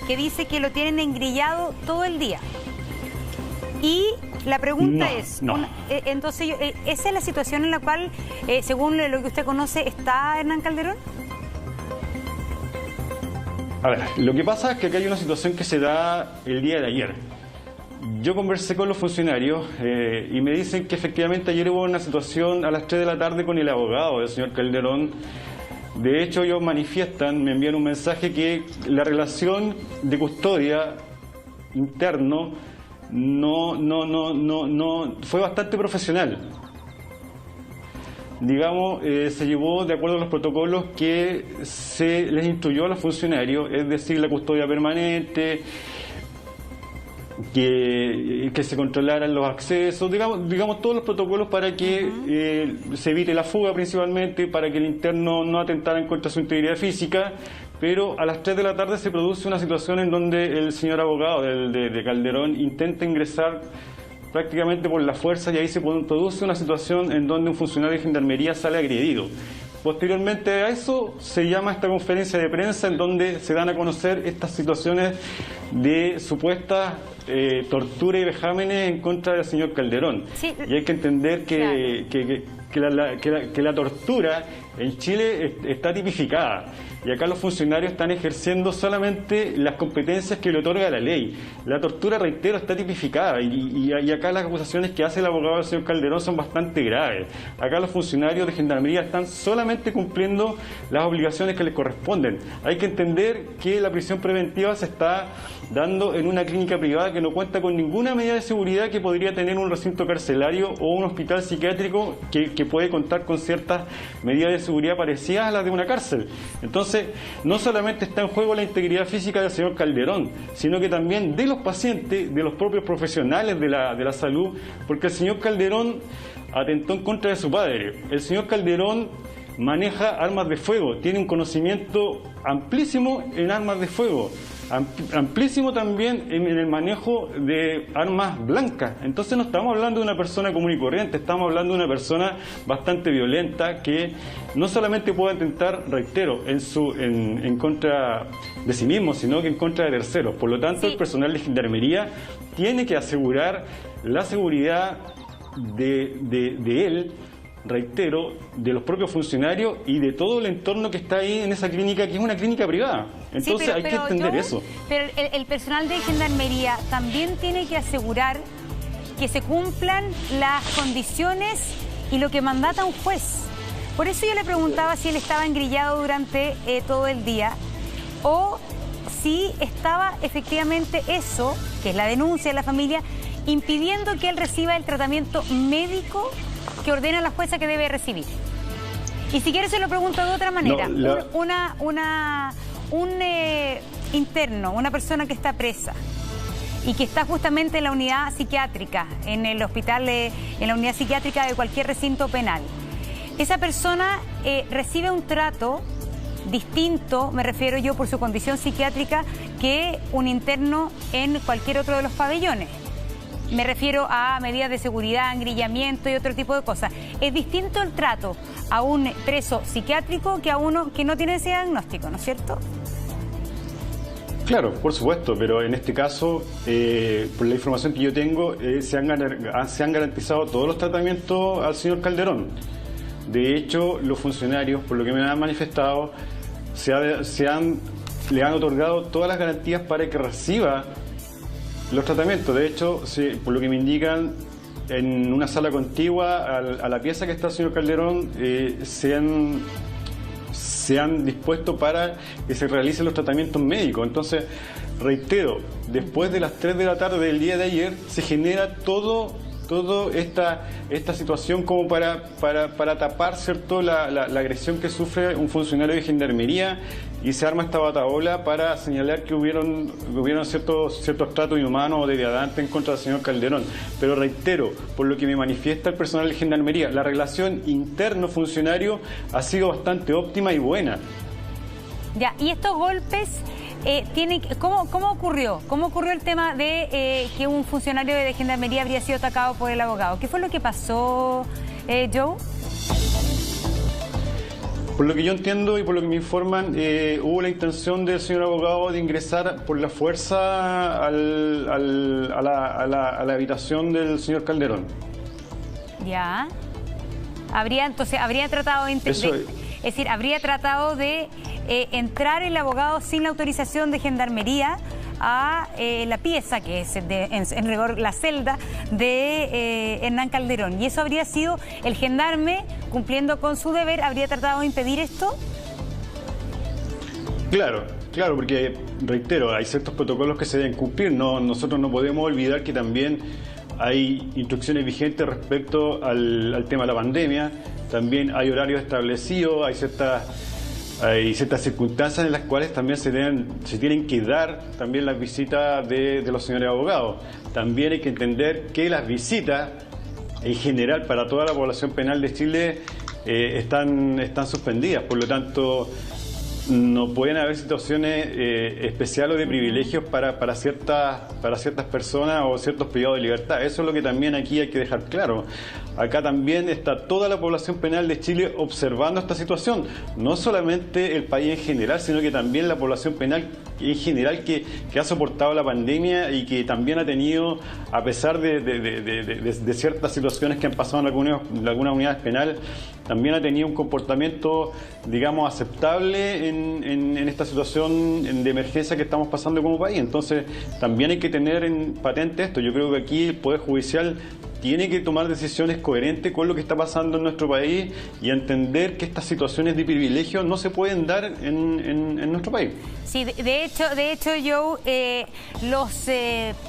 que dice que lo tienen engrillado todo el día. Y la pregunta entonces, ¿esa es la situación en la cual, según lo que usted conoce, está Hernán Calderón? A ver, lo que pasa es que acá hay una situación que se da el día de ayer. Yo conversé con los funcionarios y me dicen que efectivamente ayer hubo una situación a las 3 de la tarde con el abogado del señor Calderón. De hecho, ellos manifiestan, me envían un mensaje que la relación de custodia interno no fue bastante profesional. Digamos, se llevó de acuerdo a los protocolos que se les instruyó a los funcionarios, es decir, la custodia permanente, que se controlaran los accesos, digamos todos los protocolos para que se evite la fuga principalmente, para que el interno no atentara en contra de su integridad física. Pero a las 3 de la tarde se produce una situación en donde el señor abogado de Calderón intenta ingresar prácticamente por la fuerza y ahí se produce una situación en donde un funcionario de Gendarmería sale agredido. Posteriormente a eso se llama esta conferencia de prensa en donde se dan a conocer estas situaciones de supuesta tortura y vejámenes en contra del señor Calderón. Sí. Y hay que entender que la tortura en Chile está tipificada. Y acá los funcionarios están ejerciendo solamente las competencias que le otorga la ley. La tortura, reitero, está tipificada y acá las acusaciones que hace el abogado del señor Calderón son bastante graves. Acá los funcionarios de Gendarmería están solamente cumpliendo las obligaciones que les corresponden. Hay que entender que la prisión preventiva se está dando en una clínica privada que no cuenta con ninguna medida de seguridad que podría tener un recinto carcelario o un hospital psiquiátrico que puede contar con ciertas medidas de seguridad parecidas a las de una cárcel. Entonces, no solamente está en juego la integridad física del señor Calderón, sino que también de los pacientes, de los propios profesionales de la salud, porque el señor Calderón atentó en contra de su padre. El señor Calderón maneja armas de fuego, tiene un conocimiento amplísimo en armas de fuego, amplísimo también en el manejo de armas blancas. Entonces no estamos hablando de una persona común y corriente, estamos hablando de una persona bastante violenta que no solamente puede atentar, reitero, en contra de sí mismo, sino que en contra de terceros. Por lo tanto, el personal de Gendarmería tiene que asegurar la seguridad de él, reitero, de los propios funcionarios y de todo el entorno que está ahí en esa clínica, que es una clínica privada. Entonces hay que entender eso. Pero el personal de Gendarmería también tiene que asegurar que se cumplan las condiciones y lo que mandata un juez. Por eso yo le preguntaba si él estaba engrillado durante todo el día o si estaba efectivamente eso, que es la denuncia de la familia, impidiendo que él reciba el tratamiento médico que ordena la jueza que debe recibir. Y si quieres se lo pregunto de otra manera. Un interno, una persona que está presa y que está justamente en la unidad psiquiátrica, en el hospital, en la unidad psiquiátrica de cualquier recinto penal, esa persona recibe un trato distinto, me refiero yo por su condición psiquiátrica, que un interno en cualquier otro de los pabellones. Me refiero a medidas de seguridad, engrillamiento y otro tipo de cosas. Es distinto el trato a un preso psiquiátrico que a uno que no tiene ese diagnóstico, ¿no es cierto? Claro, por supuesto, pero en este caso, por la información que yo tengo, se han garantizado todos los tratamientos al señor Calderón. De hecho, los funcionarios, por lo que me han manifestado, le han otorgado todas las garantías para que reciba los tratamientos. De hecho, por lo que me indican, en una sala contigua a la pieza que está el señor Calderón, se han dispuesto para que se realicen los tratamientos médicos. Entonces, reitero, después de las 3 de la tarde del día de ayer, se genera toda esta situación como para tapar, ¿cierto?, la agresión que sufre un funcionario de Gendarmería, y se arma esta batahola para señalar que hubieron ciertos tratos inhumanos o degradantes en contra del señor Calderón. Pero reitero, por lo que me manifiesta el personal de Gendarmería, la relación interno-funcionario ha sido bastante óptima y buena. Ya, y estos golpes... ¿Cómo ocurrió? ¿Cómo ocurrió el tema de que un funcionario de Gendarmería habría sido atacado por el abogado? ¿Qué fue lo que pasó, Joe? Por lo que yo entiendo y por lo que me informan, hubo la intención del señor abogado de ingresar por la fuerza a la habitación del señor Calderón. Ya. Entonces, habría tratado de decir, habría tratado de entrar el abogado sin la autorización de Gendarmería a la pieza, que es en rigor la celda de Hernán Calderón. Y eso habría sido el gendarme, cumpliendo con su deber, habría tratado de impedir esto. Claro, porque, reitero, hay ciertos protocolos que se deben cumplir. Nosotros no podemos olvidar que también hay instrucciones vigentes respecto al tema de la pandemia. También hay horarios establecidos, hay ciertas circunstancias en las cuales también se tienen que dar también las visitas de los señores abogados. También hay que entender que las visitas, en general, para toda la población penal de Chile, están suspendidas. Por lo tanto, no pueden haber situaciones especiales o de privilegios para ciertas personas o ciertos privados de libertad. Eso es lo que también aquí hay que dejar claro. Acá también está toda la población penal de Chile observando esta situación. No solamente el país en general, sino que también la población penal en general que ha soportado la pandemia y que también ha tenido, a pesar de ciertas situaciones que han pasado en algunas unidades penales, también ha tenido un comportamiento, digamos, aceptable en esta situación de emergencia que estamos pasando como país. Entonces, también hay que tener en patente esto. Yo creo que aquí el Poder Judicial tiene que tomar decisiones coherentes con lo que está pasando en nuestro país y entender que estas situaciones de privilegio no se pueden dar en nuestro país. Sí, de hecho, Joe, los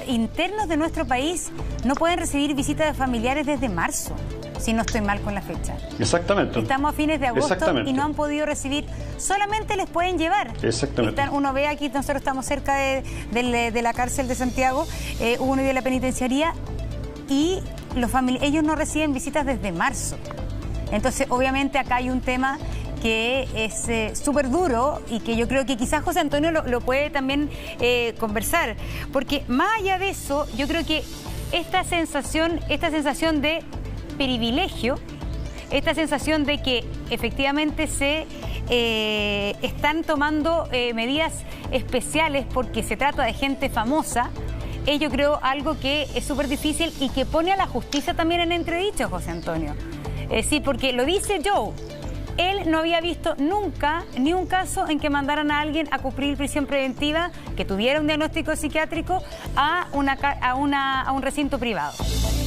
internos de nuestro país no pueden recibir visitas de familiares desde marzo, si no estoy mal con la fecha. Exactamente. Estamos a fines de agosto y no han podido recibir, solamente les pueden llevar. Exactamente. Uno ve aquí, nosotros estamos cerca de la cárcel de Santiago, uno vive en la penitenciaría y ellos no reciben visitas desde marzo. Entonces, obviamente, acá hay un tema que es súper duro y que yo creo que quizás José Antonio lo puede también conversar. Porque más allá de eso, yo creo que esta sensación de privilegio, esta sensación de que efectivamente se están tomando medidas especiales porque se trata de gente famosa, es, yo creo, algo que es súper difícil y que pone a la justicia también en entredicho, José Antonio. Sí, porque lo dice Joe. Él no había visto nunca ni un caso en que mandaran a alguien a cumplir prisión preventiva que tuviera un diagnóstico psiquiátrico a un recinto privado.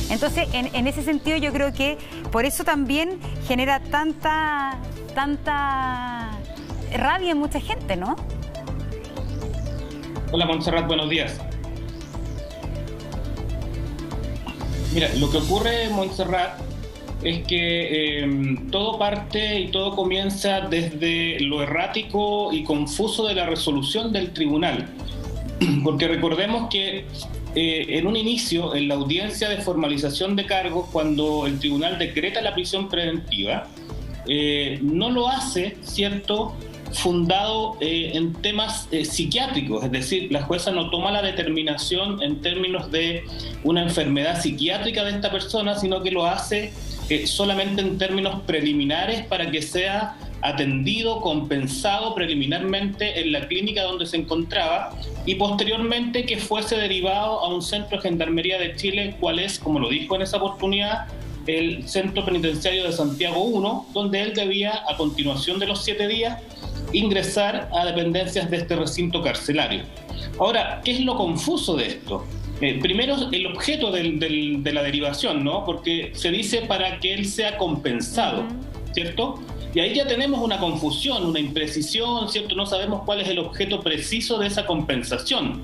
Entonces, en ese sentido, yo creo que por eso también genera tanta rabia en mucha gente, ¿no? Hola, Montserrat, buenos días. Mira, lo que ocurre, Montserrat, es que todo parte y todo comienza desde lo errático y confuso de la resolución del tribunal. Porque recordemos que en un inicio, en la audiencia de formalización de cargos, cuando el tribunal decreta la prisión preventiva, no lo hace, ¿cierto?, fundado en temas psiquiátricos, es decir, la jueza no toma la determinación en términos de una enfermedad psiquiátrica de esta persona, sino que lo hace solamente en términos preliminares para que sea atendido, compensado preliminarmente en la clínica donde se encontraba y posteriormente que fuese derivado a un centro de Gendarmería de Chile, cual es, como lo dijo en esa oportunidad, el Centro Penitenciario de Santiago 1, donde él debía, a continuación de los 7 días, ingresar a dependencias de este recinto carcelario. Ahora, ¿qué es lo confuso de esto? Primero, el objeto de la derivación, ¿no? Porque se dice para que él sea compensado, ¿cierto? Y ahí ya tenemos una confusión, una imprecisión, ¿cierto? No sabemos cuál es el objeto preciso de esa compensación.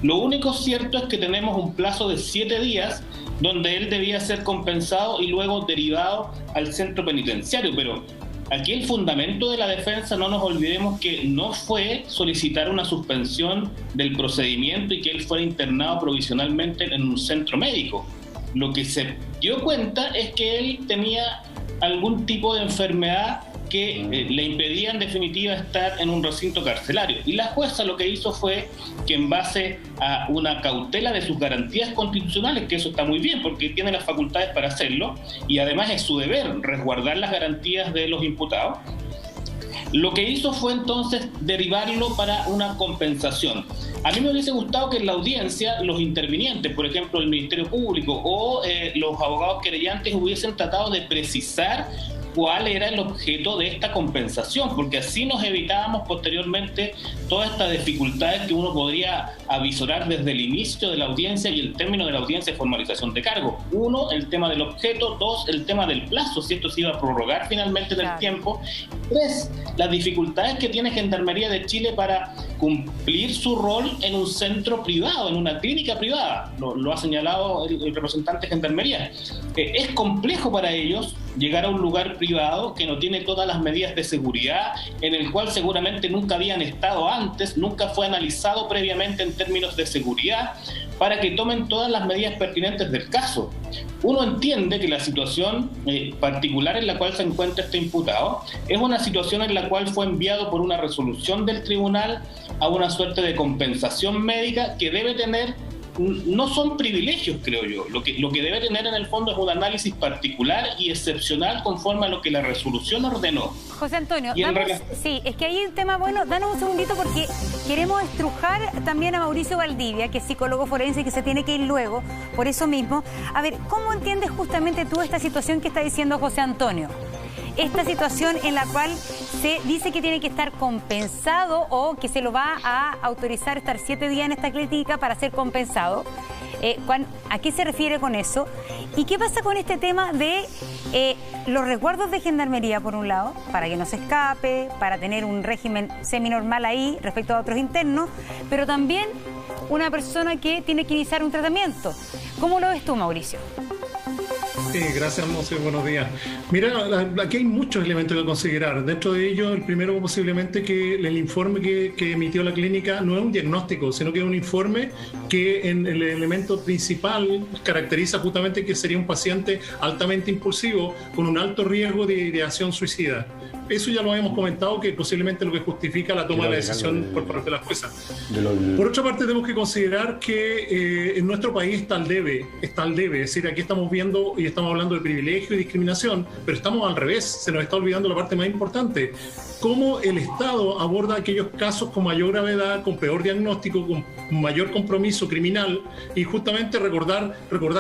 Lo único cierto es que tenemos un plazo de 7 días donde él debía ser compensado y luego derivado al centro penitenciario, pero aquí el fundamento de la defensa, no nos olvidemos que no fue solicitar una suspensión del procedimiento y que él fuera internado provisionalmente en un centro médico. Lo que se dio cuenta es que él tenía algún tipo de enfermedad que le impedía en definitiva estar en un recinto carcelario. Y la jueza lo que hizo fue que en base a una cautela de sus garantías constitucionales, que eso está muy bien porque tiene las facultades para hacerlo, y además es su deber resguardar las garantías de los imputados, Lo que hizo fue entonces derivarlo para una compensación. A mí me hubiese gustado que en la audiencia los intervinientes, por ejemplo el Ministerio Público o los abogados querellantes, hubiesen tratado de precisar cuál era el objeto de esta compensación, porque así nos evitábamos posteriormente todas estas dificultades que uno podría avisorar desde el inicio de la audiencia y el término de la audiencia de formalización de cargo. Uno, el tema del objeto. Dos, el tema del plazo, si esto se iba a prorrogar finalmente en el tiempo. Tres, las dificultades que tiene Gendarmería de Chile para cumplir su rol en un centro privado, en una clínica privada. Lo ha señalado el representante de Gendarmería. Es complejo para ellos llegar a un lugar privado que no tiene todas las medidas de seguridad, en el cual seguramente nunca habían estado antes, nunca fue analizado previamente en términos de seguridad, para que tomen todas las medidas pertinentes del caso. Uno entiende que la situación particular en la cual se encuentra este imputado es una situación en la cual fue enviado por una resolución del tribunal a una suerte de compensación médica que debe tener. No son privilegios, creo yo. Lo que debe tener en el fondo es un análisis particular y excepcional conforme a lo que la resolución ordenó. José Antonio, sí, es que hay un tema bueno. Danos un segundito porque queremos estrujar también a Mauricio Valdivia, que es psicólogo forense y que se tiene que ir luego, por eso mismo. A ver, ¿cómo entiendes justamente tú esta situación que está diciendo José Antonio? Esta situación en la cual se dice que tiene que estar compensado o que se lo va a autorizar estar 7 días en esta clínica para ser compensado. ¿A qué se refiere con eso? ¿Y qué pasa con este tema de los resguardos de Gendarmería, por un lado, para que no se escape, para tener un régimen seminormal ahí respecto a otros internos, pero también una persona que tiene que iniciar un tratamiento? ¿Cómo lo ves tú, Mauricio? Sí, gracias, Monse, buenos días. Mira, aquí hay muchos elementos que considerar. Dentro de ellos, el primero posiblemente que el informe que emitió la clínica no es un diagnóstico, sino que es un informe que en el elemento principal caracteriza justamente que sería un paciente altamente impulsivo con un alto riesgo de ideación suicida. Eso ya lo habíamos comentado, que posiblemente lo que justifica la toma de la decisión por parte de la jueza. Por otra parte, tenemos que considerar que en nuestro país está el debe. Es decir, aquí estamos viendo y estamos hablando de privilegio y discriminación, pero estamos al revés. Se nos está olvidando la parte más importante. Cómo el Estado aborda aquellos casos con mayor gravedad, con peor diagnóstico, con mayor compromiso criminal, y justamente recordar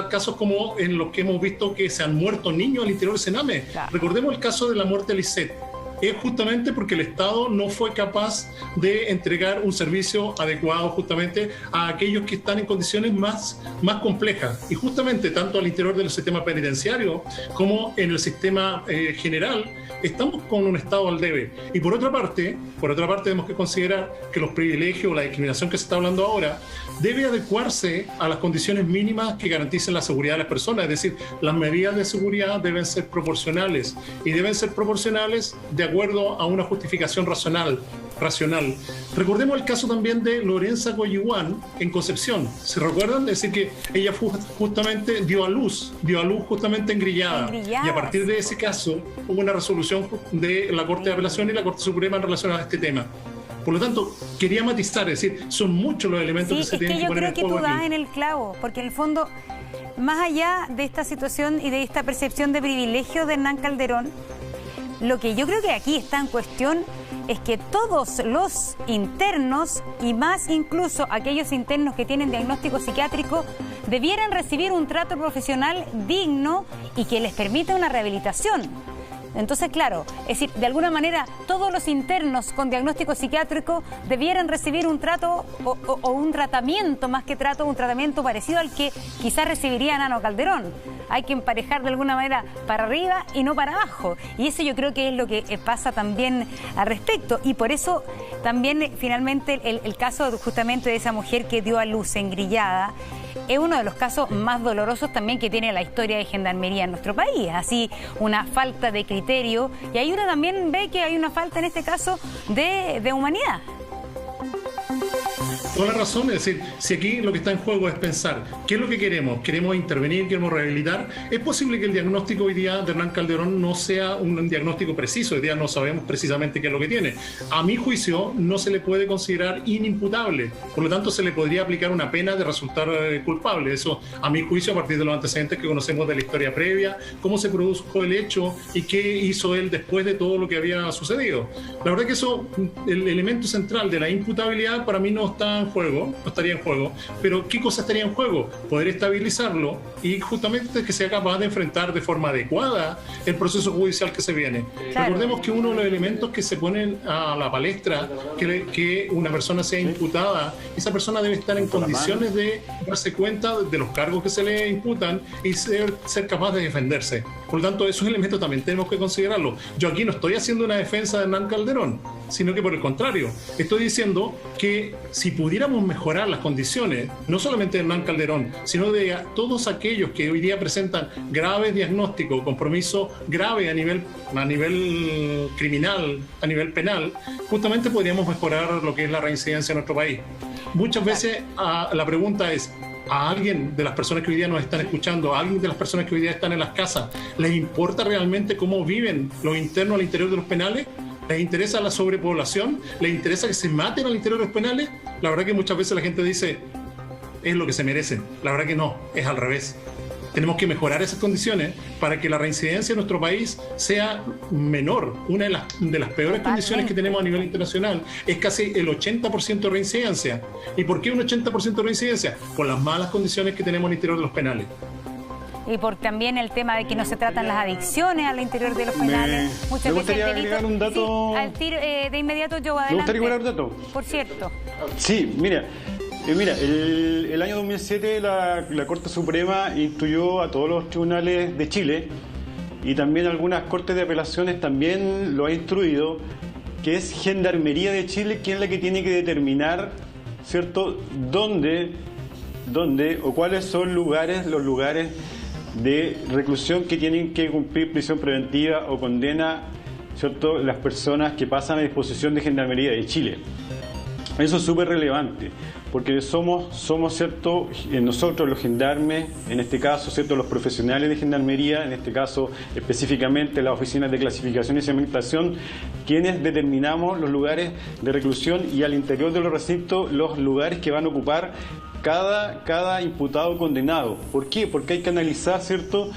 casos como en los que hemos visto que se han muerto niños al interior del Sename. Claro. Recordemos el caso de la muerte de Lisette. Es justamente porque el Estado no fue capaz de entregar un servicio adecuado justamente a aquellos que están en condiciones más complejas. Y justamente tanto al interior del sistema penitenciario como en el sistema general, estamos con un Estado al debe. Y por otra parte tenemos que considerar que los privilegios o la discriminación que se está hablando ahora debe adecuarse a las condiciones mínimas que garanticen la seguridad de las personas. Es decir, las medidas de seguridad deben ser proporcionales y deben ser proporcionales de acuerdo a una justificación racional. Recordemos el caso también de Lorenza Coyihuán en Concepción. ¿Se recuerdan? Es decir, que ella justamente dio a luz justamente engrillada. Y a partir de ese caso hubo una resolución de la Corte de Apelación y la Corte Suprema en relación a este tema. Por lo tanto, quería matizar, es decir, son muchos los elementos que se tienen que poner en juego. Yo creo que tú das aquí en el clavo, porque en el fondo, más allá de esta situación y de esta percepción de privilegio de Hernán Calderón, lo que yo creo que aquí está en cuestión es que todos los internos, y más incluso aquellos internos que tienen diagnóstico psiquiátrico, debieran recibir un trato profesional digno y que les permita una rehabilitación. Entonces, claro, es decir, de alguna manera todos los internos con diagnóstico psiquiátrico debieran recibir un trato o un tratamiento, más que trato, un tratamiento parecido al que quizás recibiría Nano Calderón. Hay que emparejar de alguna manera para arriba y no para abajo. Y eso yo creo que es lo que pasa también al respecto. Y por eso también finalmente el caso justamente de esa mujer que dio a luz engrillada es uno de los casos más dolorosos también que tiene la historia de Gendarmería en nuestro país. Así, una falta de criterio, y ahí uno también ve que hay una falta en este caso de humanidad. Toda la razón, es decir, si aquí lo que está en juego es pensar qué es lo que queremos, queremos intervenir, queremos rehabilitar, es posible que el diagnóstico hoy día de Hernán Calderón no sea un diagnóstico preciso, hoy día no sabemos precisamente qué es lo que tiene. A mi juicio no se le puede considerar inimputable, por lo tanto se le podría aplicar una pena de resultar culpable. Eso a mi juicio a partir de los antecedentes que conocemos de la historia previa, cómo se produjo el hecho y qué hizo él después de todo lo que había sucedido. La verdad que eso, el elemento central de la imputabilidad para mí no está en juego, no estaría en juego, pero ¿qué cosa estaría en juego? Poder estabilizarlo y justamente que sea capaz de enfrentar de forma adecuada el proceso judicial que se viene. Claro. Recordemos que uno de los elementos que se ponen a la palestra, que una persona sea imputada, esa persona debe estar en condiciones de darse cuenta de los cargos que se le imputan y ser capaz de defenderse. Por lo tanto, esos elementos también tenemos que considerarlo. Yo aquí no estoy haciendo una defensa de Hernán Calderón, sino que por el contrario, estoy diciendo que si pudiéramos mejorar las condiciones, no solamente de Hernán Calderón, sino de todos aquellos que hoy día presentan graves diagnósticos, compromiso grave a nivel criminal, a nivel penal, justamente podríamos mejorar lo que es la reincidencia en nuestro país. Muchas veces la pregunta es, ¿a alguien de las personas que hoy día nos están escuchando, a alguien de las personas que hoy día están en las casas, les importa realmente cómo viven los internos al interior de los penales? ¿Les interesa la sobrepoblación? ¿Les interesa que se maten al interior de los penales? La verdad que muchas veces la gente dice, es lo que se merecen. La verdad que no, es al revés. Tenemos que mejorar esas condiciones para que la reincidencia en nuestro país sea menor. Una de las peores condiciones que tenemos a nivel internacional es casi el 80% de reincidencia. ¿Y por qué un 80% de reincidencia? Por las malas condiciones que tenemos al interior de los penales. Y por también el tema de que no se tratan las adicciones al interior de los penales. Me gustaría agregar un dato. Sí, al tiro, de inmediato yo adelante. Me gustaría agregar un dato. Por cierto. Sí, mira, el año 2007 la Corte Suprema instruyó a todos los tribunales de Chile y también algunas cortes de apelaciones también lo ha instruido, que es Gendarmería de Chile quien es la que tiene que determinar, ¿cierto?, dónde o cuáles son los lugares de reclusión que tienen que cumplir prisión preventiva o condena, ¿cierto?, las personas que pasan a disposición de Gendarmería de Chile. Eso es súper relevante, porque somos ¿cierto?, nosotros los gendarmes, en este caso, ¿cierto?, los profesionales de Gendarmería, en este caso específicamente las oficinas de clasificación y segmentación, quienes determinamos los lugares de reclusión y al interior de los recintos los lugares que van a ocupar cada imputado condenado. ¿Por qué? Porque hay que analizar, ¿cierto?,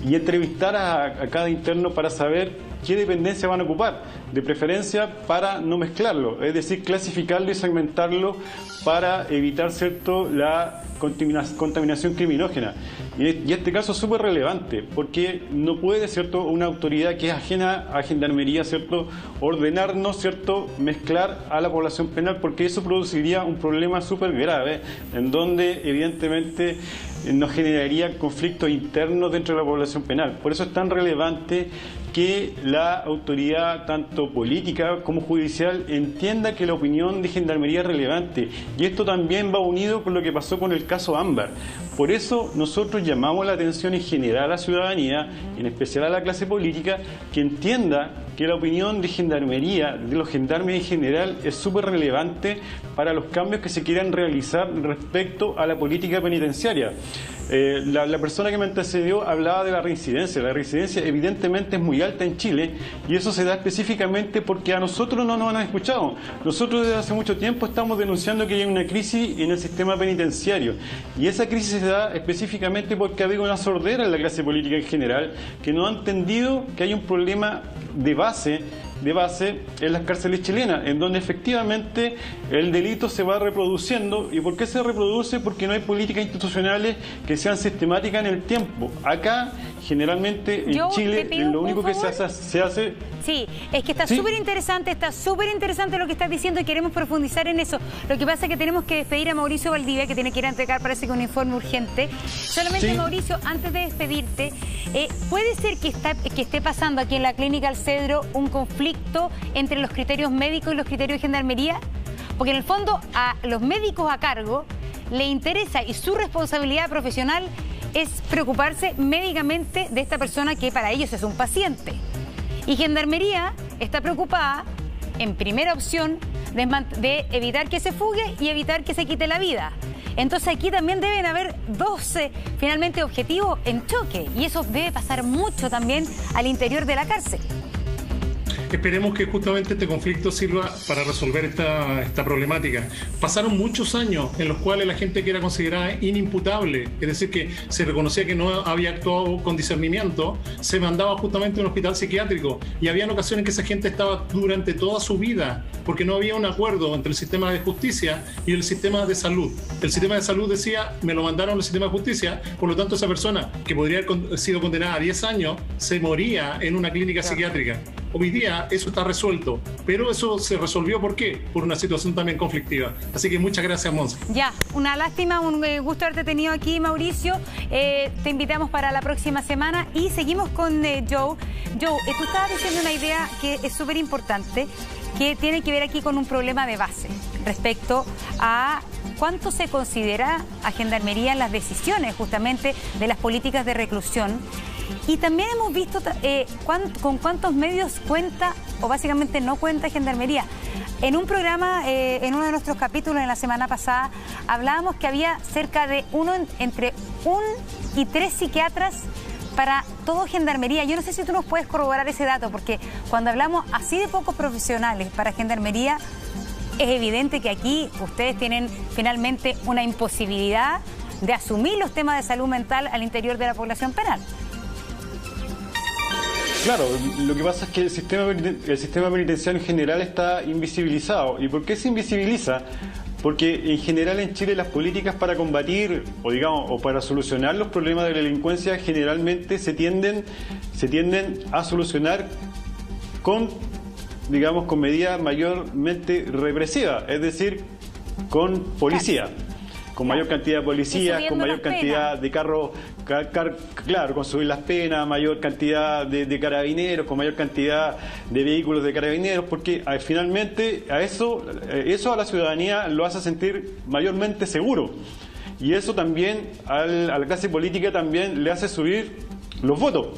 y entrevistar a cada interno para saber qué dependencia van a ocupar, de preferencia para no mezclarlo, es decir, clasificarlo y segmentarlo para evitar, ¿cierto?, la contaminación criminógena. Y este caso es súper relevante, porque no puede, ¿cierto?, una autoridad que es ajena a Gendarmería, ¿cierto?, ordenarnos, ¿cierto?, mezclar a la población penal, porque eso produciría un problema súper grave, en donde evidentemente nos generaría conflictos internos dentro de la población penal. Por eso es tan relevante que la autoridad, tanto política como judicial, entienda que la opinión de Gendarmería es relevante. Y esto también va unido con lo que pasó con el caso Ámbar. Por eso nosotros llamamos la atención en general a la ciudadanía, en especial a la clase política, que entienda que la opinión de Gendarmería, de los gendarmes en general, es súper relevante para los cambios que se quieran realizar respecto a la política penitenciaria. La persona que me antecedió hablaba de la reincidencia. La reincidencia evidentemente es muy alta en Chile y eso se da específicamente porque a nosotros no nos han escuchado. Nosotros desde hace mucho tiempo estamos denunciando que hay una crisis en el sistema penitenciario y esa crisis se da específicamente porque ha habido una sordera en la clase política en general que no ha entendido que hay un problema de base en las cárceles chilenas, en donde efectivamente el delito se va reproduciendo. ¿Y por qué se reproduce? Porque no hay políticas institucionales que sean sistemáticas en el tiempo. Acá, generalmente, en Chile, lo único que se hace... Sí, es que está súper interesante lo que estás diciendo y queremos profundizar en eso. Lo que pasa es que tenemos que despedir a Mauricio Valdivia, que tiene que ir a entregar, parece que un informe urgente. Solamente, sí. Mauricio, antes de despedirte, ¿puede ser que esté pasando aquí en la Clínica El Cedro un conflicto entre los criterios médicos y los criterios de Gendarmería? Porque en el fondo a los médicos a cargo le interesa y su responsabilidad profesional es preocuparse médicamente de esta persona que para ellos es un paciente. Y Gendarmería está preocupada, en primera opción, de evitar que se fugue y evitar que se quite la vida. Entonces aquí también deben haber 12 finalmente objetivos en choque y eso debe pasar mucho también al interior de la cárcel. Esperemos que justamente este conflicto sirva para resolver esta problemática. Pasaron muchos años en los cuales la gente que era considerada inimputable, es decir, que se reconocía que no había actuado con discernimiento, se mandaba justamente a un hospital psiquiátrico. Y había ocasiones en que esa gente estaba durante toda su vida, porque no había un acuerdo entre el sistema de justicia y el sistema de salud. El sistema de salud decía, me lo mandaron al sistema de justicia, por lo tanto esa persona que podría haber sido condenada a 10 años, se moría en una clínica psiquiátrica. Hoy día eso está resuelto, pero eso se resolvió ¿por qué? Por una situación también conflictiva. Así que muchas gracias, Monse. Ya, una lástima, un gusto haberte tenido aquí, Mauricio. Te invitamos para la próxima semana y seguimos con Joe. Joe, tú estabas diciendo una idea que es súper importante, que tiene que ver aquí con un problema de base respecto a cuánto se considera a Gendarmería en las decisiones justamente de las políticas de reclusión. Y también hemos visto con cuántos medios cuenta o básicamente no cuenta Gendarmería. En un programa, en uno de nuestros capítulos en la semana pasada, hablábamos que había cerca de entre 1 y 3 psiquiatras para todo Gendarmería. Yo no sé si tú nos puedes corroborar ese dato, porque cuando hablamos así de pocos profesionales para Gendarmería, es evidente que aquí ustedes tienen finalmente una imposibilidad de asumir los temas de salud mental al interior de la población penal. Claro, lo que pasa es que el sistema penitenciario en general está invisibilizado. ¿Y por qué se invisibiliza? Porque en general en Chile las políticas para combatir o para solucionar los problemas de la delincuencia generalmente se tienden a solucionar con medidas mayormente represivas, es decir, con policía. Con mayor cantidad de policías, con mayor cantidad de carros, claro, con subir las penas, mayor cantidad de carabineros, con mayor cantidad de vehículos de carabineros, porque finalmente eso a la ciudadanía lo hace sentir mayormente seguro. Y eso también a la clase política también le hace subir los votos.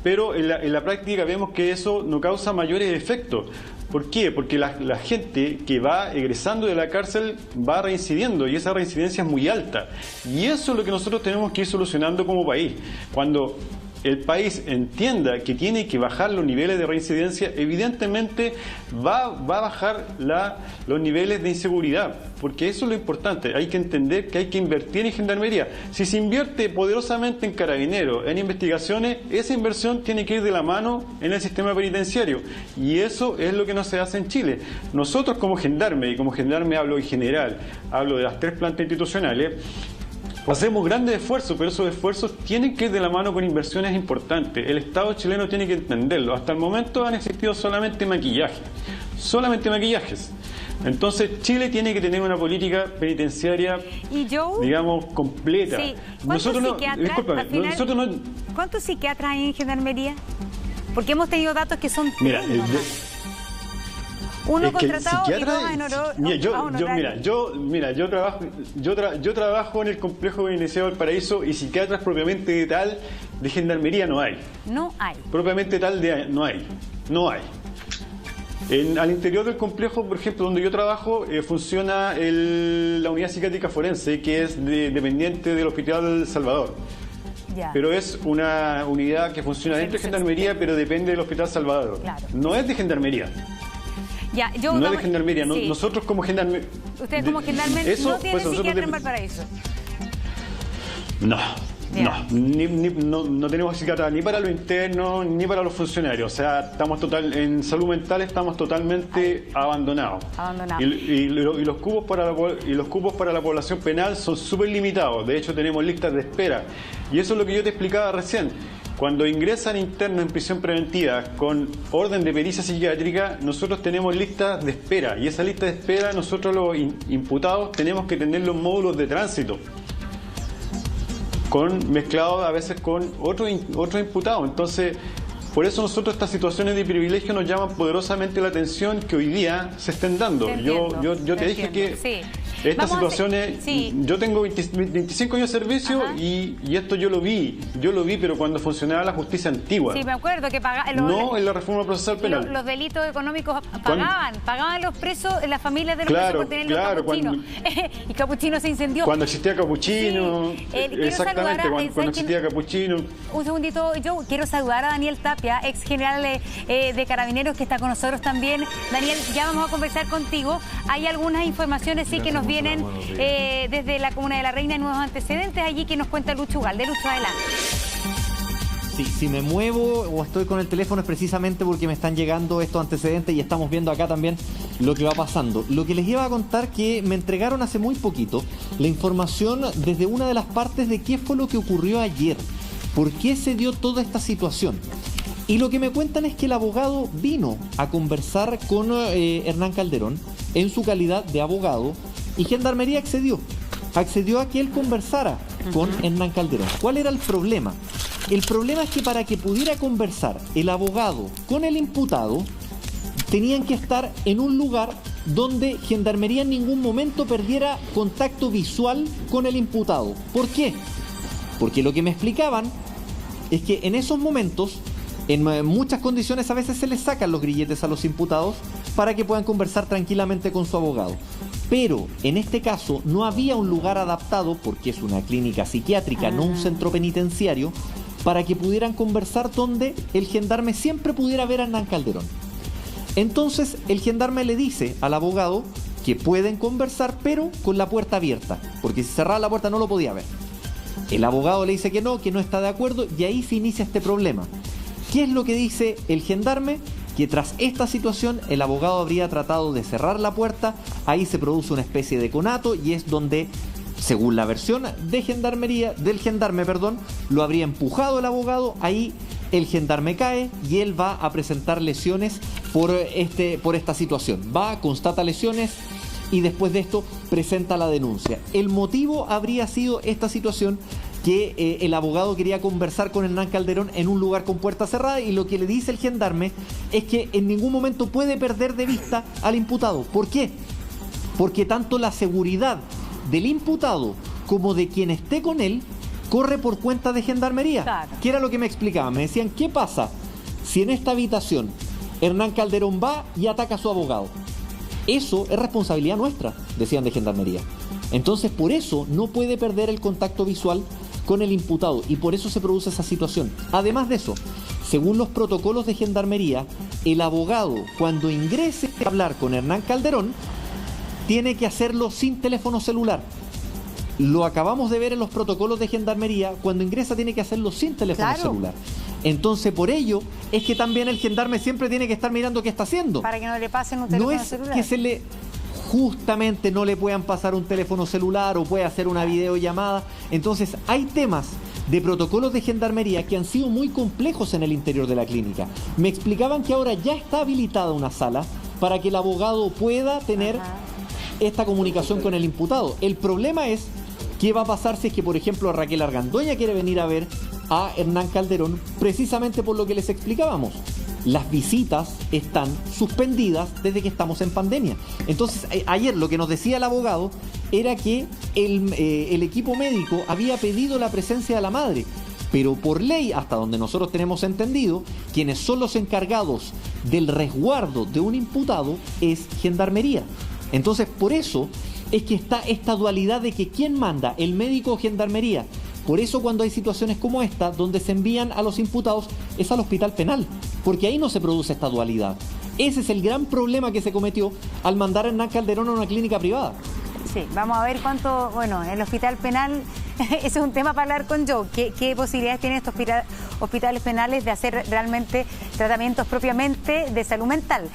Pero en la práctica vemos que eso no causa mayores efectos. ¿Por qué? Porque la gente que va egresando de la cárcel va reincidiendo y esa reincidencia es muy alta. Y eso es lo que nosotros tenemos que ir solucionando como país. Cuando el país entienda que tiene que bajar los niveles de reincidencia, evidentemente va a bajar los niveles de inseguridad, porque eso es lo importante. Hay que entender que hay que invertir en Gendarmería. Si se invierte poderosamente en carabineros, en investigaciones, esa inversión tiene que ir de la mano en el sistema penitenciario, y eso es lo que no se hace en Chile. Nosotros como gendarme, y como gendarme hablo en general, hablo de las 3 plantas institucionales, hacemos grandes esfuerzos, pero esos esfuerzos tienen que ir de la mano con inversiones importantes. El Estado chileno tiene que entenderlo. Hasta el momento han existido solamente maquillajes. Entonces Chile tiene que tener una política penitenciaria, completa. Sí. ¿Cuántos psiquiatras hay en Gendarmería? Porque hemos tenido datos que son... Uno contratado y 2 yo trabajo en el complejo penitenciario Valparaíso y psiquiatras propiamente de tal de Gendarmería no hay. No hay. Propiamente tal de no hay. Al interior del complejo, por ejemplo, donde yo trabajo, funciona la unidad psiquiátrica forense, que es dependiente del Hospital Salvador. Ya. Pero es una unidad que funciona dentro de Gendarmería, pero depende del Hospital Salvador. Claro. No es de Gendarmería. Ya, no es de Gendarmería. Sí. Nosotros como Gendarmería... Ustedes como Gendarmería no tienen psiquiatra en Valparaíso. No tenemos psiquiatra ni para los internos ni para los funcionarios. O sea, en salud mental estamos totalmente abandonados. Y los cupos para la población penal son súper limitados. De hecho, tenemos listas de espera. Y eso es lo que yo te explicaba recién. Cuando ingresan internos en prisión preventiva con orden de pericia psiquiátrica, nosotros tenemos listas de espera. Y esa lista de espera, nosotros los imputados tenemos que tener los módulos de tránsito, mezclados a veces con otros imputados. Entonces, por eso nosotros estas situaciones de privilegio nos llaman poderosamente la atención que hoy día se estén dando. Yo te dije que... Sí. Estas situaciones, yo tengo 25 años de servicio y esto yo lo vi, pero cuando funcionaba la justicia antigua. Sí, me acuerdo que pagaban. No en la reforma procesal penal. Los delitos económicos pagaban los presos, las familias de los presos por tener los capuchinos. Y Capuchino se incendió. Cuando existía Capuchino, exactamente, cuando existía Capuchino. Un segundito, yo quiero saludar a Daniel Tapia, ex general de Carabineros, que está con nosotros también. Daniel, ya vamos a conversar contigo. Hay algunas informaciones que nos vienen desde la Comuna de la Reina, nuevos antecedentes allí que nos cuenta Lucho Ugalde. Lucho, adelante. Sí, si me muevo o estoy con el teléfono es precisamente porque me están llegando estos antecedentes y estamos viendo acá también lo que va pasando. Lo que les iba a contar, que me entregaron hace muy poquito la información desde una de las partes de qué fue lo que ocurrió ayer, por qué se dio toda esta situación. Y lo que me cuentan es que el abogado vino a conversar con Hernán Calderón en su calidad de abogado y Gendarmería accedió a que él conversara con Hernán Calderón. ¿Cuál era el problema? El problema es que para que pudiera conversar el abogado con el imputado, tenían que estar en un lugar donde Gendarmería en ningún momento perdiera contacto visual con el imputado. ¿Por qué? Porque lo que me explicaban es que en esos momentos, en muchas condiciones, a veces se les sacan los grilletes a los imputados para que puedan conversar tranquilamente con su abogado. Pero en este caso no había un lugar adaptado, porque es una clínica psiquiátrica, no un centro penitenciario, para que pudieran conversar donde el gendarme siempre pudiera ver a Hernán Calderón. Entonces el gendarme le dice al abogado que pueden conversar, pero con la puerta abierta, porque si cerraba la puerta no lo podía ver. El abogado le dice que no está de acuerdo, y ahí se inicia este problema. ¿Qué es lo que dice el gendarme? Que tras esta situación el abogado habría tratado de cerrar la puerta, ahí se produce una especie de conato y es donde, según la versión del gendarme, lo habría empujado el abogado, ahí el gendarme cae y él va a presentar lesiones por esta situación. Constata lesiones y después de esto presenta la denuncia. El motivo habría sido esta situación, que el abogado quería conversar con Hernán Calderón en un lugar con puerta cerrada, y lo que le dice el gendarme es que en ningún momento puede perder de vista al imputado. ¿Por qué? Porque tanto la seguridad del imputado como de quien esté con él corre por cuenta de Gendarmería. Claro. ¿Qué era lo que me explicaban? Me decían, ¿qué pasa si en esta habitación Hernán Calderón va y ataca a su abogado? Eso es responsabilidad nuestra, decían de Gendarmería. Entonces, por eso no puede perder el contacto visual con el imputado, y por eso se produce esa situación. Además de eso, según los protocolos de Gendarmería, el abogado, cuando ingrese a hablar con Hernán Calderón, tiene que hacerlo sin teléfono celular. Lo acabamos de ver en los protocolos de Gendarmería, cuando ingresa tiene que hacerlo sin teléfono celular. Entonces, por ello, es que también el gendarme siempre tiene que estar mirando qué está haciendo. Para que no le pasen un teléfono celular. No es que justamente no le puedan pasar un teléfono celular o puede hacer una videollamada. Entonces hay temas de protocolos de Gendarmería que han sido muy complejos en el interior de la clínica. Me explicaban que ahora ya está habilitada una sala para que el abogado pueda tener esta comunicación con el imputado. El problema es qué va a pasar si es que, por ejemplo, Raquel Argandoña quiere venir a ver a Hernán Calderón, precisamente por lo que les explicábamos. Las visitas están suspendidas desde que estamos en pandemia. Entonces, ayer lo que nos decía el abogado era que el equipo médico había pedido la presencia de la madre, pero por ley, hasta donde nosotros tenemos entendido, quienes son los encargados del resguardo de un imputado es Gendarmería. Entonces, por eso es que está esta dualidad de que quién manda, el médico o Gendarmería. Por eso cuando hay situaciones como esta, donde se envían a los imputados, es al hospital penal, porque ahí no se produce esta dualidad. Ese es el gran problema que se cometió al mandar a Hernán Calderón a una clínica privada. Sí, vamos a ver cuánto, el hospital penal, ese es un tema para hablar con Joe. ¿Qué posibilidades tienen estos hospitales penales de hacer realmente tratamientos propiamente de salud mental?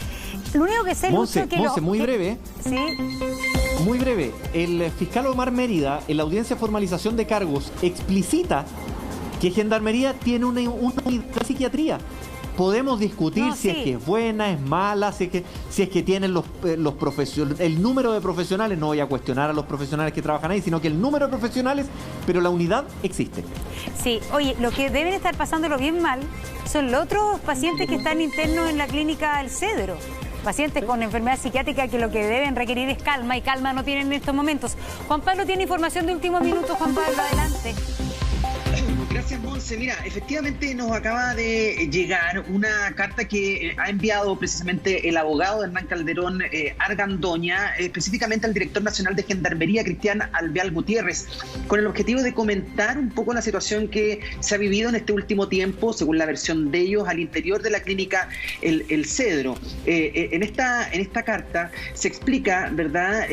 Lo único que sé, Monse, muy breve. Sí. Muy breve, el fiscal Omar Mérida, en la audiencia de formalización de cargos, explicita que Gendarmería tiene una unidad de psiquiatría. Podemos discutir si es que es buena, es mala, si es que tienen los profesionales, el número de profesionales. No voy a cuestionar a los profesionales que trabajan ahí, sino que el número de profesionales, pero la unidad existe. Sí, oye, lo que deben estar pasándolo bien mal son los otros pacientes que están internos en la clínica del Cedro. pacientes con enfermedad psiquiátrica que lo que deben requerir es calma, y calma no tienen en estos momentos. Juan Pablo tiene información de último minuto. Juan Pablo, adelante. Gracias, Monse. Mira, efectivamente nos acaba de llegar una carta que ha enviado precisamente el abogado de Hernán Calderón Argandoña, específicamente al director nacional de Gendarmería, Cristian Alvear Gutiérrez, con el objetivo de comentar un poco la situación que se ha vivido en este último tiempo, según la versión de ellos, al interior de la clínica El Cedro. En esta carta se explica, ¿verdad?,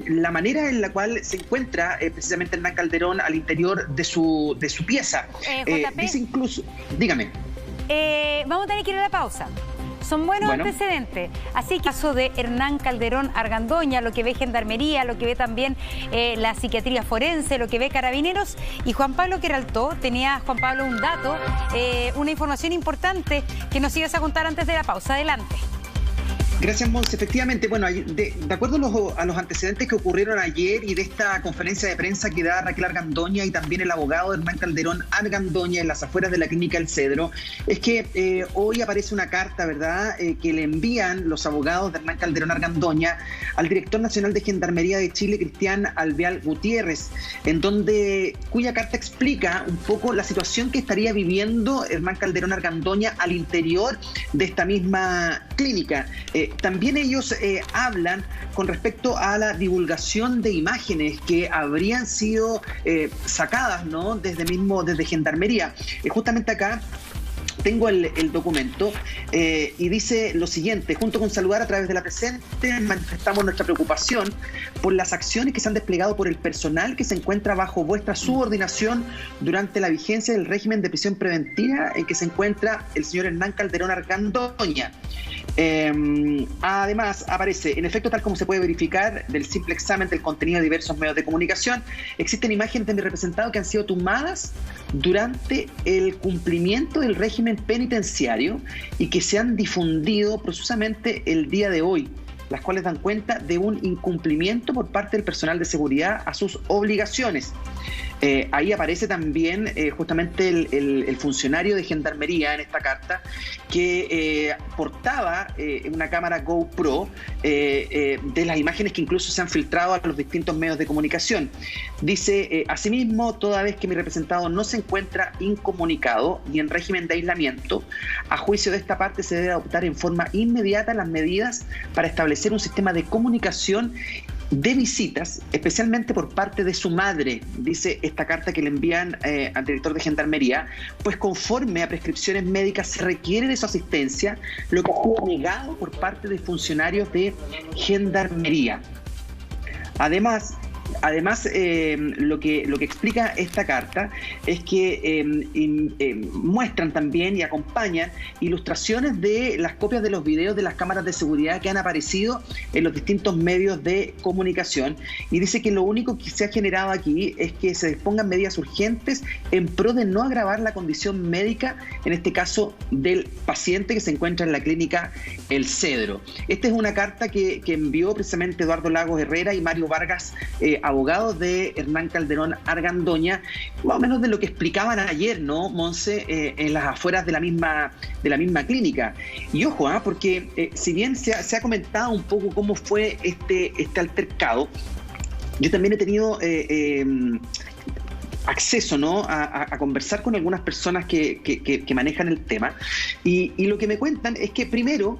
la manera en la cual se encuentra precisamente Hernán Calderón al interior de su pieza. JP, dice incluso, dígame. Vamos a tener que ir a la pausa. Son buenos antecedentes. Así que caso de Hernán Calderón Argandoña, lo que ve Gendarmería, lo que ve también la psiquiatría forense, lo que ve Carabineros. Y Juan Pablo Queraltó, tenía Juan Pablo un dato, una información importante que nos ibas a contar antes de la pausa. Adelante. Gracias, Monse. Efectivamente, bueno, de acuerdo a los antecedentes que ocurrieron ayer y de esta conferencia de prensa que da Raquel Argandoña y también el abogado Hernán Calderón Argandoña en las afueras de la clínica El Cedro, es que hoy aparece una carta, ¿verdad?, que le envían los abogados de Hernán Calderón Argandoña al director nacional de Gendarmería de Chile, Cristian Alvear Gutiérrez, cuya carta explica un poco la situación que estaría viviendo Hernán Calderón Argandoña al interior de esta misma clínica. También ellos hablan con respecto a la divulgación de imágenes que habrían sido sacadas, ¿no?, desde Gendarmería. Justamente acá tengo el documento y dice lo siguiente: junto con saludar a través de la presente, manifestamos nuestra preocupación por las acciones que se han desplegado por el personal que se encuentra bajo vuestra subordinación durante la vigencia del régimen de prisión preventiva en que se encuentra el señor Hernán Calderón Argandoña. Además, aparece, en efecto, tal como se puede verificar del simple examen del contenido de diversos medios de comunicación, existen imágenes de mi representado que han sido tomadas durante el cumplimiento del régimen penitenciario y que se han difundido precisamente el día de hoy, las cuales dan cuenta de un incumplimiento por parte del personal de seguridad a sus obligaciones. Ahí aparece también justamente el funcionario de Gendarmería en esta carta que portaba una cámara GoPro de las imágenes que incluso se han filtrado a los distintos medios de comunicación. Dice, asimismo, toda vez que mi representado no se encuentra incomunicado ni en régimen de aislamiento, a juicio de esta parte se debe adoptar en forma inmediata las medidas para establecer un sistema de comunicación de visitas, especialmente por parte de su madre, dice esta carta que le envían al director de Gendarmería, pues conforme a prescripciones médicas se requiere de su asistencia, lo que fue negado por parte de funcionarios de Gendarmería. Además, lo que explica esta carta es que muestran también y acompañan ilustraciones de las copias de los videos de las cámaras de seguridad que han aparecido en los distintos medios de comunicación, y dice que lo único que se ha generado aquí es que se dispongan medidas urgentes en pro de no agravar la condición médica, en este caso del paciente que se encuentra en la clínica El Cedro. Esta es una carta que envió precisamente Eduardo Lagos Herrera y Mario Vargas, abogados de Hernán Calderón Argandoña, más o menos de lo que explicaban ayer, ¿no, Monse?, en las afueras de la misma clínica. Y ojo, porque si bien se ha comentado un poco cómo fue este altercado, yo también he tenido acceso, ¿no?, a conversar con algunas personas que manejan el tema, y lo que me cuentan es que primero,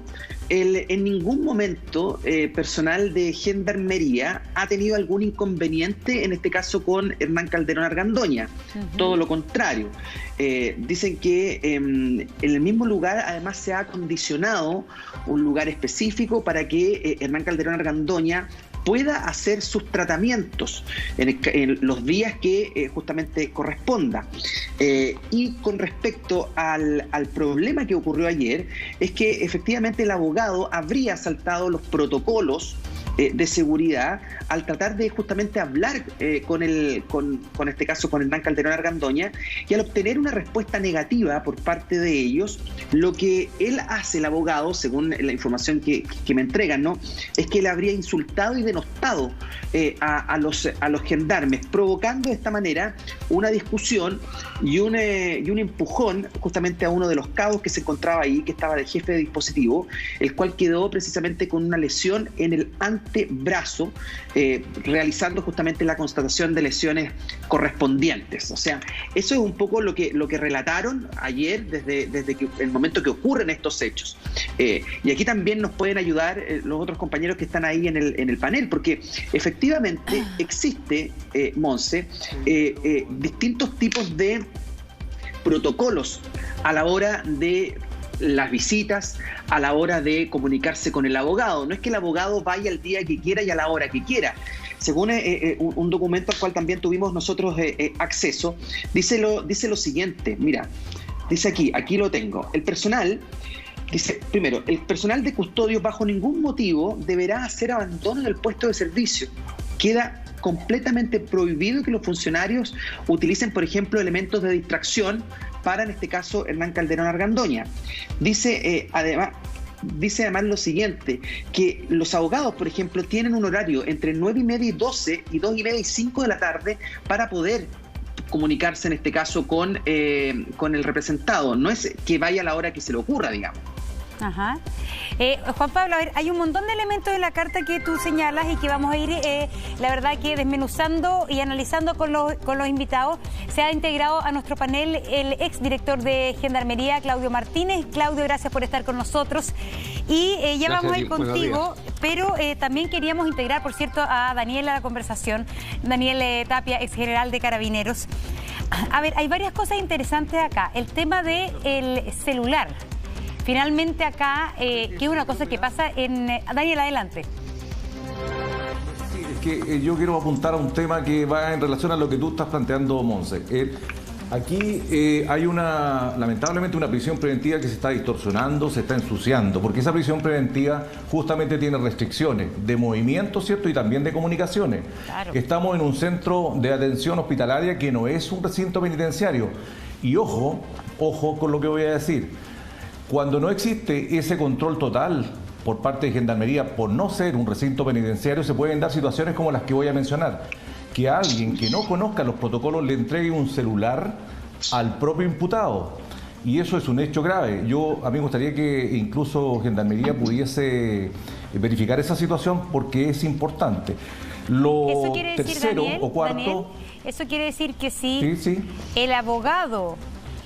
en ningún momento personal de Gendarmería ha tenido algún inconveniente, en este caso con Hernán Calderón Argandoña. Todo lo contrario. Dicen que en el mismo lugar además se ha acondicionado un lugar específico para que Hernán Calderón Argandoña pueda hacer sus tratamientos en los días que justamente corresponda. Y con respecto al problema que ocurrió ayer, es que efectivamente el abogado habría saltado los protocolos de seguridad al tratar de justamente hablar con este caso, con Hernán Calderón Argandoña, y al obtener una respuesta negativa por parte de ellos, lo que él hace, el abogado, según la información que me entregan, ¿no?, es que él habría insultado y denostado a los gendarmes, provocando de esta manera una discusión y un empujón justamente a uno de los cabos que se encontraba ahí, que estaba de jefe de dispositivo, el cual quedó precisamente con una lesión en el antebrazo, realizando justamente la constatación de lesiones correspondientes. O sea, eso es un poco lo que relataron ayer desde que el momento que ocurren estos hechos. Y aquí también nos pueden ayudar los otros compañeros que están ahí en el panel, porque efectivamente existe, Monse, distintos tipos de protocolos a la hora de las visitas, a la hora de comunicarse con el abogado. No es que el abogado vaya el día que quiera y a la hora que quiera. Según un documento al cual también tuvimos nosotros acceso, dice lo siguiente, mira, dice aquí lo tengo. El personal, dice, primero, el personal de custodio bajo ningún motivo deberá hacer abandono del puesto de servicio. Queda completamente prohibido que los funcionarios utilicen, por ejemplo, elementos de distracción para, en este caso, Hernán Calderón Argandoña. Dice además lo siguiente, que los abogados, por ejemplo, tienen un horario entre 9:30 y 12 y 2:30 y 5 de la tarde para poder comunicarse, en este caso, con el representado. No es que vaya a la hora que se le ocurra, digamos. Ajá. Juan Pablo, a ver, hay un montón de elementos en la carta que tú señalas y que vamos a ir, la verdad, que desmenuzando y analizando con los invitados. Se ha integrado a nuestro panel el exdirector de Gendarmería, Claudio Martínez. Claudio, gracias por estar con nosotros. Y ya vamos a ir contigo, pero también queríamos integrar, por cierto, a Daniel a la conversación. Daniel Tapia, exgeneral de Carabineros. A ver, hay varias cosas interesantes acá. El tema del celular. Finalmente acá, que es una cosa que pasa en... Daniel, adelante. Sí, es que yo quiero apuntar a un tema que va en relación a lo que tú estás planteando, Monse. Aquí hay lamentablemente una prisión preventiva que se está distorsionando, se está ensuciando, porque esa prisión preventiva justamente tiene restricciones de movimiento, ¿cierto? Y también de comunicaciones. Claro. Estamos en un centro de atención hospitalaria que no es un recinto penitenciario. Y ojo con lo que voy a decir. Cuando no existe ese control total por parte de Gendarmería por no ser un recinto penitenciario, se pueden dar situaciones como las que voy a mencionar. Que alguien que no conozca los protocolos le entregue un celular al propio imputado. Y eso es un hecho grave. A mí me gustaría que incluso Gendarmería pudiese verificar esa situación porque es importante. Lo tercero, Daniel, o cuarto... Daniel, eso quiere decir que si el abogado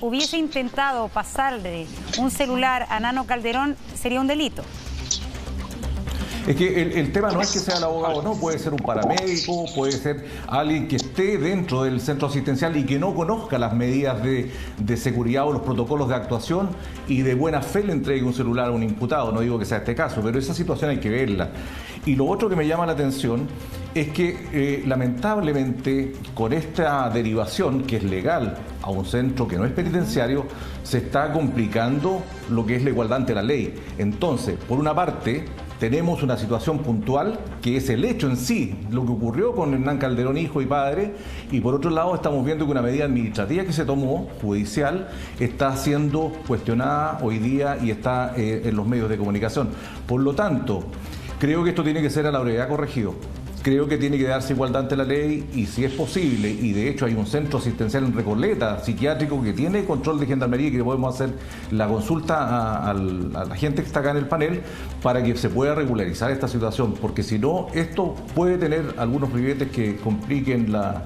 hubiese intentado pasarle un celular a Nano Calderón, sería un delito. Es que el tema no es que sea el abogado, no, puede ser un paramédico, puede ser alguien que esté dentro del centro asistencial y que no conozca las medidas de seguridad o los protocolos de actuación y de buena fe le entregue un celular a un imputado. No digo que sea este caso, pero esa situación hay que verla. Y lo otro que me llama la atención es que lamentablemente con esta derivación que es legal a un centro que no es penitenciario, se está complicando lo que es la igualdad ante la ley. Entonces, por una parte, tenemos una situación puntual que es el hecho en sí, lo que ocurrió con Hernán Calderón, hijo y padre, y por otro lado estamos viendo que una medida administrativa que se tomó, judicial, está siendo cuestionada hoy día y está en los medios de comunicación. Por lo tanto, creo que esto tiene que ser a la brevedad corregido. Creo que tiene que darse igualdad ante la ley y si es posible, y de hecho hay un centro asistencial en Recoleta, psiquiátrico, que tiene control de Gendarmería y que podemos hacer la consulta a la gente que está acá en el panel para que se pueda regularizar esta situación, porque si no, esto puede tener algunos ribetes que compliquen la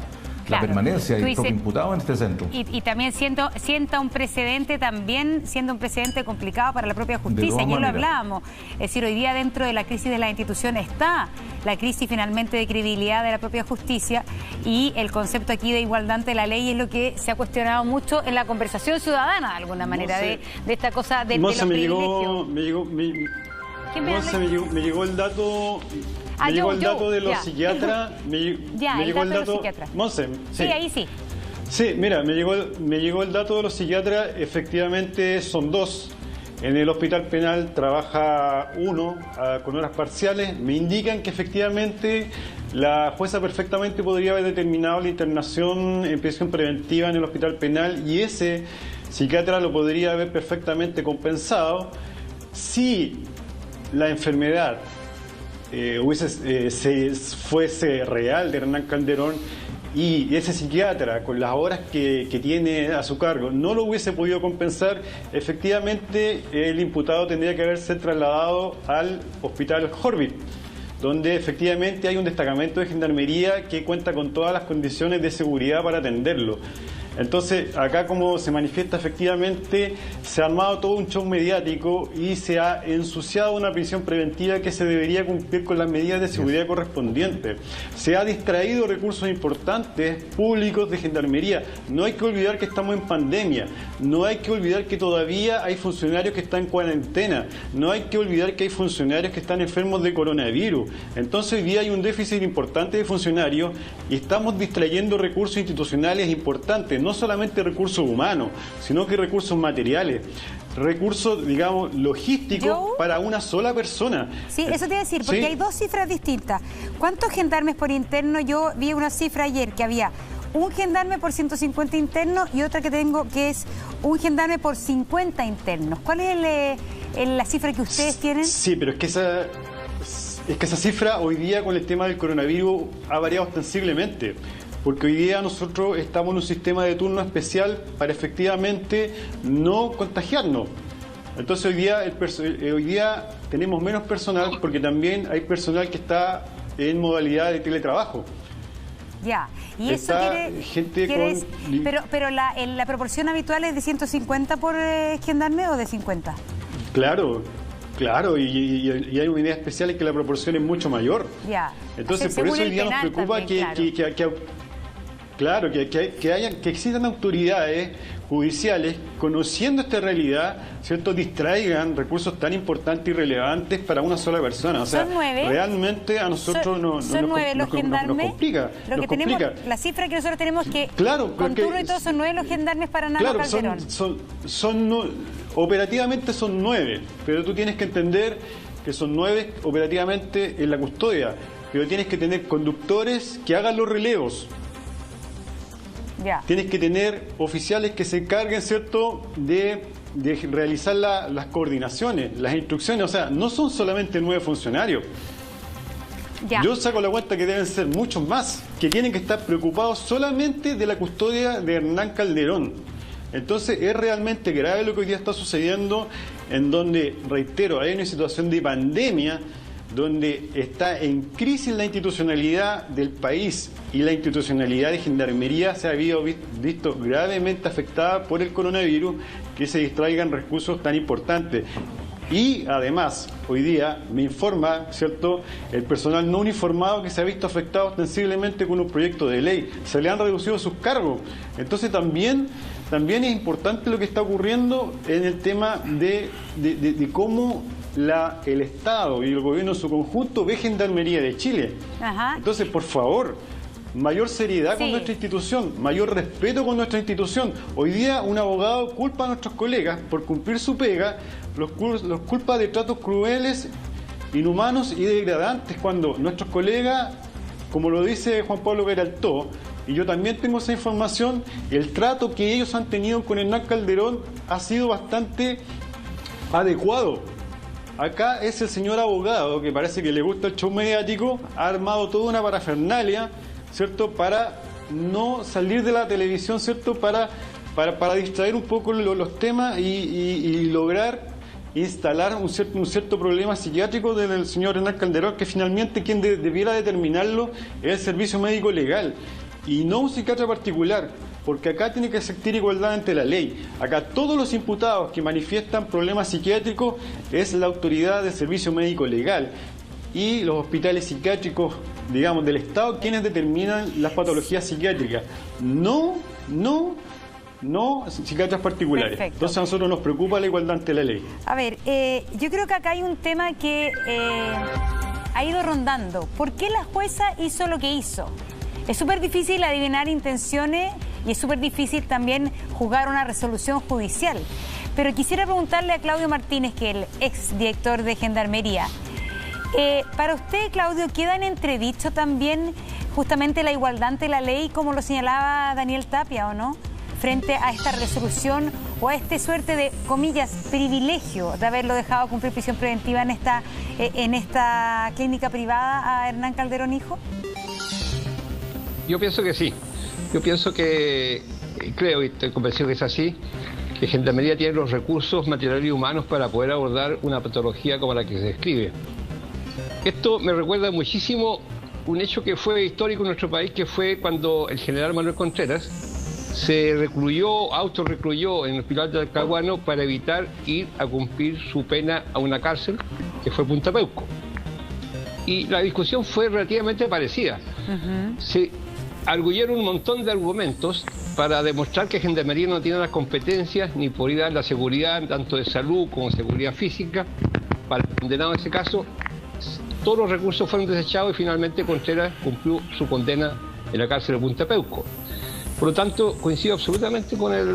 permanencia del propio imputado en este centro. Y también sienta un precedente, también siendo un precedente complicado para la propia justicia. Ayer lo hablábamos. Es decir, hoy día dentro de la crisis de la institución está la crisis finalmente de credibilidad de la propia justicia y el concepto aquí de igualdad ante la ley es lo que se ha cuestionado mucho en la conversación ciudadana, de alguna manera, de esta cosa de los privilegios. Me llegó el dato... Me llegó el dato de los psiquiatras. Me llegó el dato. Monse, sí, ahí sí. Sí, mira, me llegó el dato de los psiquiatras. Efectivamente, son dos. En el hospital penal trabaja uno con horas parciales. Me indican que efectivamente la jueza perfectamente podría haber determinado la internación en prisión preventiva en el hospital penal y ese psiquiatra lo podría haber perfectamente compensado si la enfermedad fuese real de Hernán Calderón y ese psiquiatra con las horas que tiene a su cargo no lo hubiese podido compensar, efectivamente el imputado tendría que haberse trasladado al hospital Horvit, donde efectivamente hay un destacamento de gendarmería que cuenta con todas las condiciones de seguridad para atenderlo. Entonces, acá como se manifiesta efectivamente, se ha armado todo un show mediático y se ha ensuciado una prisión preventiva que se debería cumplir con las medidas de seguridad correspondientes. Se ha distraído recursos importantes públicos de gendarmería. No hay que olvidar que estamos en pandemia, no hay que olvidar que todavía hay funcionarios que están en cuarentena, no hay que olvidar que hay funcionarios que están enfermos de coronavirus. Entonces hoy día hay un déficit importante de funcionarios y estamos distrayendo recursos institucionales importantes, no solamente recursos humanos, sino que recursos materiales, recursos, digamos, logísticos para una sola persona. Sí, eso te iba a decir, porque hay dos cifras distintas. ¿Cuántos gendarmes por interno? Yo vi una cifra ayer que había un gendarme por 150 internos y otra que tengo que es un gendarme por 50 internos. ¿Cuál es la cifra que ustedes tienen? Sí, pero es que esa cifra hoy día con el tema del coronavirus ha variado ostensiblemente. Porque hoy día nosotros estamos en un sistema de turno especial para efectivamente no contagiarnos. Entonces hoy día tenemos menos personal porque también hay personal que está en modalidad de teletrabajo. Ya, y eso pero la proporción habitual es de 150 por gendarme o de 50? Claro, y hay unidades especiales que la proporción es mucho mayor. Ya. Entonces, por eso hoy día nos preocupa también, que existan autoridades judiciales conociendo esta realidad, ¿cierto? Distraigan recursos tan importantes y relevantes para una sola persona. O sea, son 9. Realmente a nosotros nos complica. La cifra que nosotros tenemos que con turno y todo son 9 los gendarmes para Hernán Calderón. Operativamente son 9, pero tú tienes que entender que son 9 operativamente en la custodia, pero tienes que tener conductores que hagan los relevos. Ya. Tienes que tener oficiales que se encarguen, ¿cierto?, de realizar las coordinaciones, las instrucciones. O sea, no son solamente 9 funcionarios. Ya. Yo saco la cuenta que deben ser muchos más, que tienen que estar preocupados solamente de la custodia de Hernán Calderón. Entonces es realmente grave lo que hoy día está sucediendo, en donde, reitero, hay una situación de pandemia, donde está en crisis la institucionalidad del país y la institucionalidad de Gendarmería se ha visto gravemente afectada por el coronavirus, que se distraigan recursos tan importantes. Y además, hoy día me informa, ¿cierto?, el personal no uniformado que se ha visto afectado ostensiblemente con un proyecto de ley. Se le han reducido sus cargos. Entonces también es importante lo que está ocurriendo en el tema de cómo el Estado y el gobierno en su conjunto ve Gendarmería de Chile. Ajá. Entonces, por favor, mayor seriedad con nuestra institución, mayor respeto con nuestra institución. Hoy día un abogado culpa a nuestros colegas por cumplir su pega, los culpa de tratos crueles, inhumanos y degradantes, cuando nuestros colegas, como lo dice Juan Pablo Peraltó, y yo también tengo esa información, el trato que ellos han tenido con Hernán Calderón ha sido bastante adecuado. Acá es el señor abogado, que parece que le gusta el show mediático, ha armado toda una parafernalia, ¿cierto?, para no salir de la televisión, ¿cierto?, para distraer un poco los temas y lograr instalar un cierto problema psiquiátrico del señor Hernán Calderón, que finalmente quien debiera determinarlo es el servicio médico legal y no un psiquiatra particular, porque acá tiene que existir igualdad ante la ley. Acá todos los imputados que manifiestan problemas psiquiátricos es la autoridad del servicio médico legal y los hospitales psiquiátricos, digamos, del Estado, quienes determinan las patologías psiquiátricas. No psiquiatras particulares. Perfecto. Entonces a nosotros nos preocupa la igualdad ante la ley. A ver, yo creo que acá hay un tema que ha ido rondando. ¿Por qué la jueza hizo lo que hizo? Es súper difícil adivinar intenciones y es súper difícil también juzgar una resolución judicial. Pero quisiera preguntarle a Claudio Martínez, que es el exdirector de Gendarmería. Para usted, Claudio, ¿queda en entredicho también justamente la igualdad ante la ley, como lo señalaba Daniel Tapia, o no? Frente a esta resolución o a esta suerte de, comillas, privilegio de haberlo dejado cumplir prisión preventiva en esta clínica privada a Hernán Calderón Hijo. Yo pienso que sí. Yo pienso que, creo y estoy convencido que es así, que Gendarmería tiene los recursos materiales y humanos para poder abordar una patología como la que se describe. Esto me recuerda muchísimo un hecho que fue histórico en nuestro país, que fue cuando el general Manuel Contreras se autorrecluyó en el hospital de Talcahuano para evitar ir a cumplir su pena a una cárcel que fue Punta Peuco. Y la discusión fue relativamente parecida. Se arguyeron un montón de argumentos para demostrar que Gendarmería no tiene las competencias ni podría dar la seguridad, tanto de salud como seguridad física, para el condenado en ese caso. Todos los recursos fueron desechados y finalmente Contreras cumplió su condena en la cárcel de Punta Peuco. Por lo tanto, coincido absolutamente con el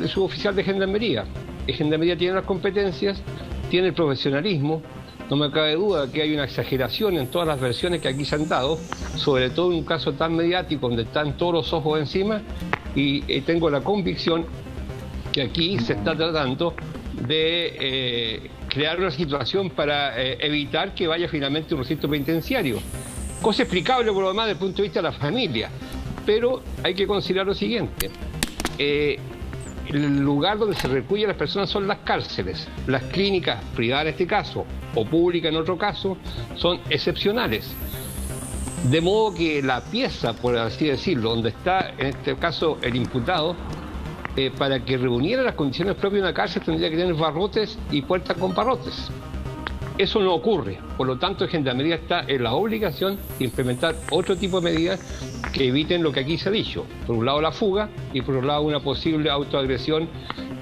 suboficial de Gendarmería. Gendarmería tiene las competencias, tiene el profesionalismo. No me cabe duda que hay una exageración en todas las versiones que aquí se han dado, sobre todo en un caso tan mediático donde están todos los ojos encima, y tengo la convicción que aquí se está tratando de crear una situación para evitar que vaya finalmente a un recinto penitenciario. Cosa explicable por lo demás desde el punto de vista de la familia. Pero hay que considerar lo siguiente, el lugar donde se recluyen las personas son las cárceles. Las clínicas privadas en este caso, o públicas en otro caso, son excepcionales. De modo que la pieza, por así decirlo, donde está en este caso el imputado, para que reuniera las condiciones propias de una cárcel tendría que tener barrotes y puertas con barrotes. Eso no ocurre, por lo tanto Gendarmería está en la obligación de implementar otro tipo de medidas que eviten lo que aquí se ha dicho. Por un lado la fuga y por otro lado una posible autoagresión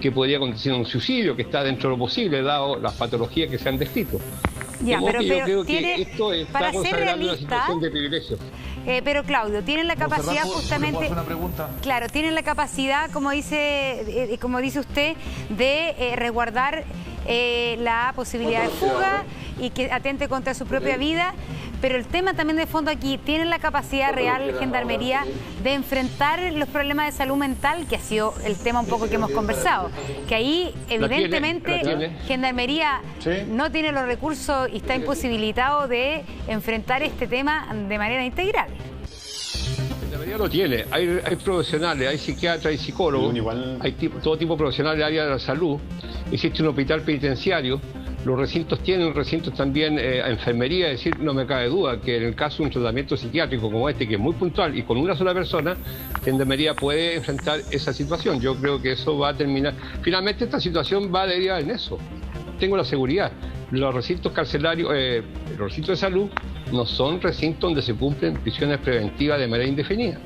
que podría conducir a un suicidio, que está dentro de lo posible dado las patologías que se han descrito. Ya, pero yo creo tiene, que esto está para ser consagrando realista, una situación de privilegio. Pero Claudio, tienen la capacidad justamente, ¿puedo hacer una pregunta? Claro, tienen la capacidad, como dice usted, de resguardar la posibilidad de fuga y que atente contra su propia vida, pero el tema también de fondo aquí, ¿tienen la capacidad real Gendarmería de enfrentar los problemas de salud mental, que ha sido el tema un poco que hemos conversado? Que ahí evidentemente Gendarmería no tiene los recursos y está imposibilitado de enfrentar este tema de manera integral. Gendarmería lo tiene, hay profesionales, hay psiquiatras, hay psicólogos, hay todo tipo de profesionales del área de la salud. Existe un hospital penitenciario, los recintos tienen recintos también a enfermería, es decir, no me cabe duda que en el caso de un tratamiento psiquiátrico como este, que es muy puntual y con una sola persona, Gendarmería puede enfrentar esa situación. Yo creo que eso va a terminar. Finalmente esta situación va a derivar en eso. Tengo la seguridad. Los recintos carcelarios, los recintos de salud, no son recintos donde se cumplen prisiones preventivas de manera indefinida.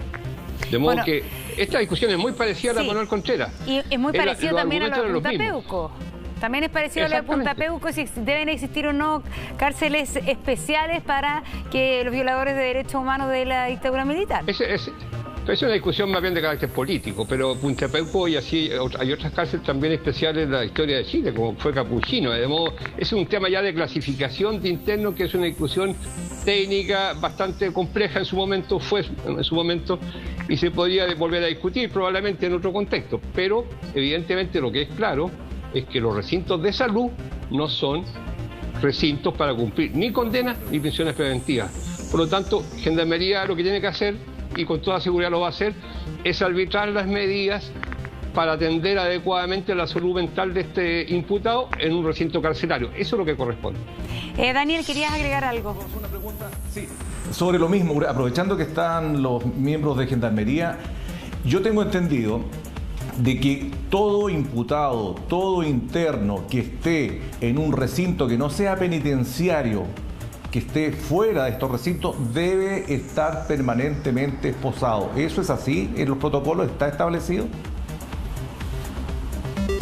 De modo que esta discusión es muy parecida a la de Manuel Contreras. Y es muy parecido también a la de Punta Peuco. También es parecido a la de Punta Peuco, si deben existir o no cárceles especiales para que los violadores de derechos humanos de la dictadura militar. Es una discusión más bien de carácter político, pero Punta Peuco y así hay otras cárceles también especiales en la historia de Chile, como fue Capuchino. De modo, es un tema ya de clasificación de interno, que es una discusión técnica bastante compleja en su momento, y se podría volver a discutir probablemente en otro contexto. Pero evidentemente lo que es claro es que los recintos de salud no son recintos para cumplir ni condenas ni prisiones preventivas. Por lo tanto, Gendarmería lo que tiene que hacer, y con toda seguridad lo va a hacer, es arbitrar las medidas para atender adecuadamente la salud mental de este imputado en un recinto carcelario. Eso es lo que corresponde. Daniel, ¿querías agregar algo? Una pregunta. Sí, sobre lo mismo, aprovechando que están los miembros de Gendarmería, yo tengo entendido de que todo imputado, todo interno que esté en un recinto que no sea penitenciario, que esté fuera de estos recintos, debe estar permanentemente esposado. ¿Eso es así? ¿En los protocolos está establecido?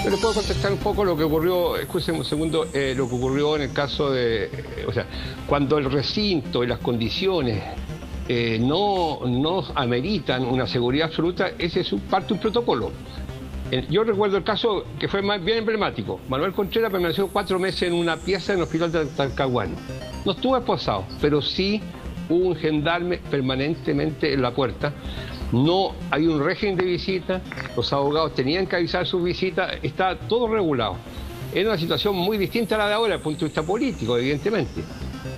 Yo le puedo contestar un poco lo que ocurrió, escúcheme un segundo, lo que ocurrió en el caso de, cuando el recinto y las condiciones no ameritan una seguridad absoluta, ese es parte de un protocolo. Yo recuerdo el caso que fue bien emblemático. Manuel Contreras permaneció 4 meses en una pieza en el hospital de Talcahuano. No estuvo esposado, pero sí hubo un gendarme permanentemente en la puerta. No hay un régimen de visita, los abogados tenían que avisar sus visitas, está todo regulado. Era una situación muy distinta a la de ahora desde el punto de vista político, evidentemente.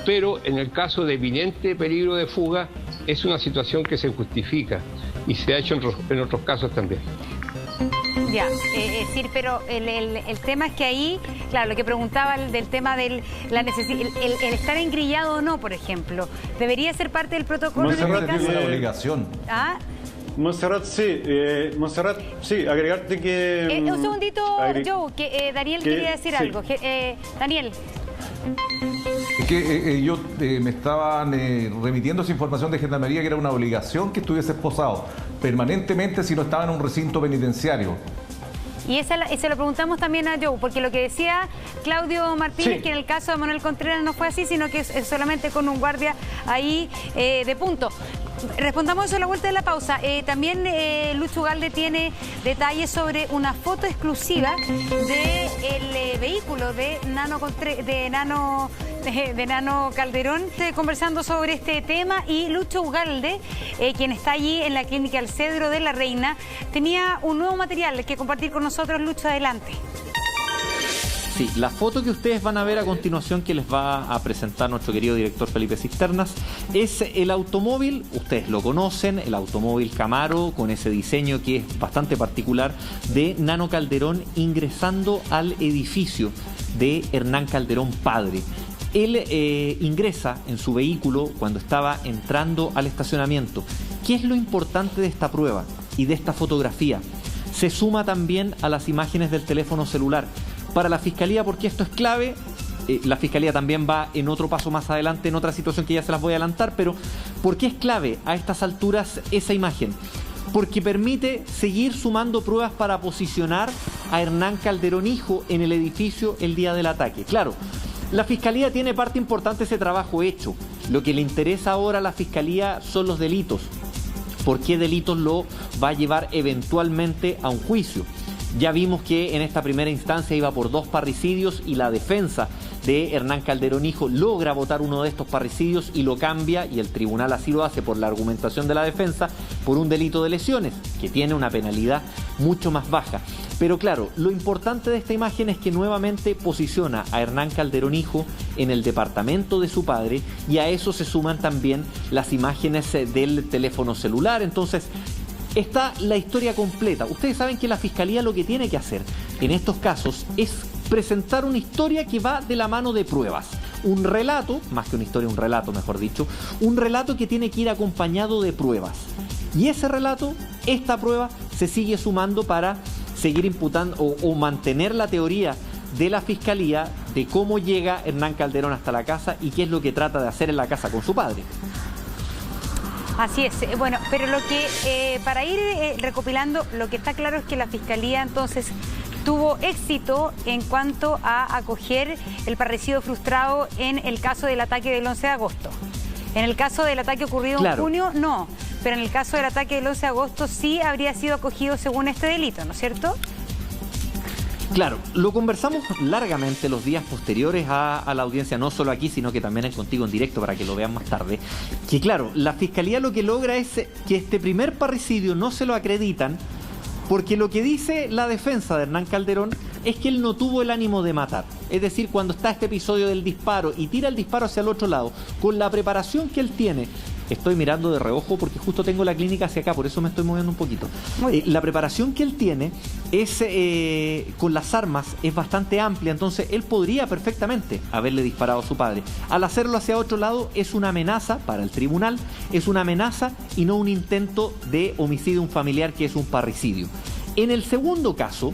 Pero en el caso de eminente peligro de fuga, es una situación que se justifica y se ha hecho en otros casos también. Ya, es decir, pero el tema es que ahí, claro, lo que preguntaba del tema del el estar engrillado o no, por ejemplo, ¿debería ser parte del protocolo en este caso? Es una obligación. ¿Ah? Montserrat, sí, agregarte que... un segundito, Joe, que Daniel quería decir algo. Daniel. Es que ellos me estaban remitiendo esa información de Gendarmería que era una obligación que estuviese esposado permanentemente si no estaba en un recinto penitenciario. Y se lo preguntamos también a Joe, porque lo que decía Claudio Martínez, que en el caso de Manuel Contreras no fue así, sino que es solamente con un guardia ahí de punto. Respondamos eso a la vuelta de la pausa. También Lucho Ugalde tiene detalles sobre una foto exclusiva del vehículo de Nano Calderón, conversando sobre este tema. Y Lucho Ugalde, quien está allí en la clínica El Cedro de la Reina, tenía un nuevo material que compartir con nosotros. Lucho, adelante. Sí, la foto que ustedes van a ver a continuación, que les va a presentar nuestro querido director Felipe Cisternas, es el automóvil, ustedes lo conocen, el automóvil Camaro, con ese diseño que es bastante particular, de Nano Calderón ingresando al edificio de Hernán Calderón padre. Él ingresa en su vehículo cuando estaba entrando al estacionamiento. ¿Qué es lo importante de esta prueba y de esta fotografía? Se suma también a las imágenes del teléfono celular. Para la Fiscalía, porque esto es clave, la Fiscalía también va en otro paso más adelante, en otra situación que ya se las voy a adelantar, pero ¿por qué es clave a estas alturas esa imagen? Porque permite seguir sumando pruebas para posicionar a Hernán Calderón hijo en el edificio el día del ataque. Claro, la Fiscalía tiene parte importante de ese trabajo hecho. Lo que le interesa ahora a la Fiscalía son los delitos. ¿Por qué delitos lo va a llevar eventualmente a un juicio? Ya vimos que en esta primera instancia iba por 2 parricidios y la defensa de Hernán Calderón hijo logra votar uno de estos parricidios y lo cambia, y el tribunal así lo hace por la argumentación de la defensa, por un delito de lesiones, que tiene una penalidad mucho más baja. Pero claro, lo importante de esta imagen es que nuevamente posiciona a Hernán Calderón hijo en el departamento de su padre, y a eso se suman también las imágenes del teléfono celular. Entonces, está la historia completa. Ustedes saben que la Fiscalía lo que tiene que hacer en estos casos es presentar una historia que va de la mano de pruebas. Un relato, más que una historia, un relato mejor dicho, un relato que tiene que ir acompañado de pruebas. Y ese relato, esta prueba, se sigue sumando para seguir imputando o mantener la teoría de la Fiscalía de cómo llega Hernán Calderón hasta la casa y qué es lo que trata de hacer en la casa con su padre. Así es. Bueno, pero lo que, para ir recopilando, lo que está claro es que la Fiscalía entonces tuvo éxito en cuanto a acoger el parricidio frustrado en el caso del ataque del 11 de agosto. En el caso del ataque ocurrido en junio, no. Pero en el caso del ataque del 11 de agosto sí habría sido acogido según este delito, ¿no es cierto? Claro, lo conversamos largamente los días posteriores a la audiencia, no solo aquí, sino que también en Contigo en Directo, para que lo vean más tarde. Que claro, la Fiscalía lo que logra es que este primer parricidio no se lo acreditan, porque lo que dice la defensa de Hernán Calderón es que él no tuvo el ánimo de matar. Es decir, cuando está este episodio del disparo y tira el disparo hacia el otro lado, con la preparación que él tiene, estoy mirando de reojo porque justo tengo la clínica hacia acá, por eso me estoy moviendo un poquito. La preparación que él tiene es con las armas es bastante amplia, entonces él podría perfectamente haberle disparado a su padre. Al hacerlo hacia otro lado es una amenaza para el tribunal, es una amenaza y no un intento de homicidio a un familiar, que es un parricidio. En el segundo caso,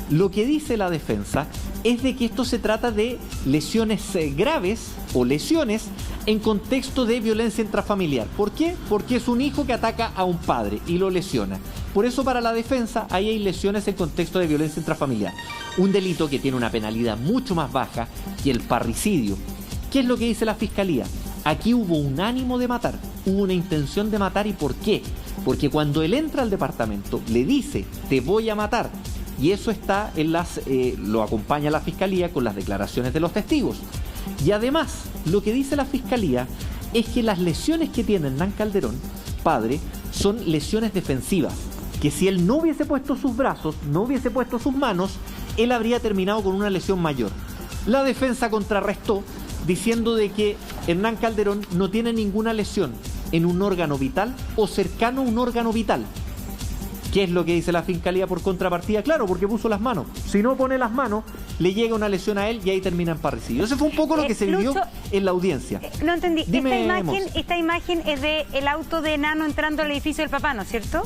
lo que dice la defensa es de que esto se trata de lesiones graves o lesiones en contexto de violencia intrafamiliar. ¿Por qué? Porque es un hijo que ataca a un padre y lo lesiona. Por eso para la defensa ahí hay lesiones en contexto de violencia intrafamiliar. Un delito que tiene una penalidad mucho más baja que el parricidio. ¿Qué es lo que dice la Fiscalía? Aquí hubo un ánimo de matar, hubo una intención de matar. ¿Y por qué? Porque cuando él entra al departamento, le dice, te voy a matar. Y eso está en lo acompaña la Fiscalía con las declaraciones de los testigos. Y además, lo que dice la Fiscalía es que las lesiones que tiene Hernán Calderón, padre, son lesiones defensivas. Que si él no hubiese puesto sus brazos, no hubiese puesto sus manos, él habría terminado con una lesión mayor. La defensa contrarrestó diciendo de que Hernán Calderón no tiene ninguna lesión en un órgano vital o cercano a un órgano vital. ¿Qué es lo que dice la Fiscalía por contrapartida? Claro, porque puso las manos. Si no pone las manos, le llega una lesión a él y ahí termina en parricidio. Ese fue un poco lo que se vivió en la audiencia. No entendí. Dime, esta imagen es del auto de Nano entrando al edificio del papá, ¿no es cierto?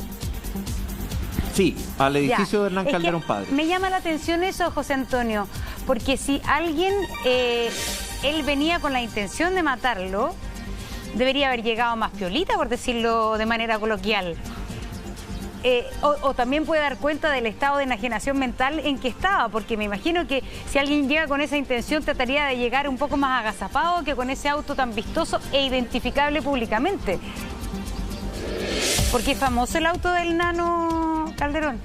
Sí, al edificio de Hernán Calderón padre. Me llama la atención eso, José Antonio, porque si alguien, él venía con la intención de matarlo, debería haber llegado más piolita, por decirlo de manera coloquial. O también puede dar cuenta del estado de enajenación mental en que estaba, porque me imagino que si alguien llega con esa intención trataría de llegar un poco más agazapado que con ese auto tan vistoso e identificable públicamente. Porque es famoso el auto del Nano Calderón.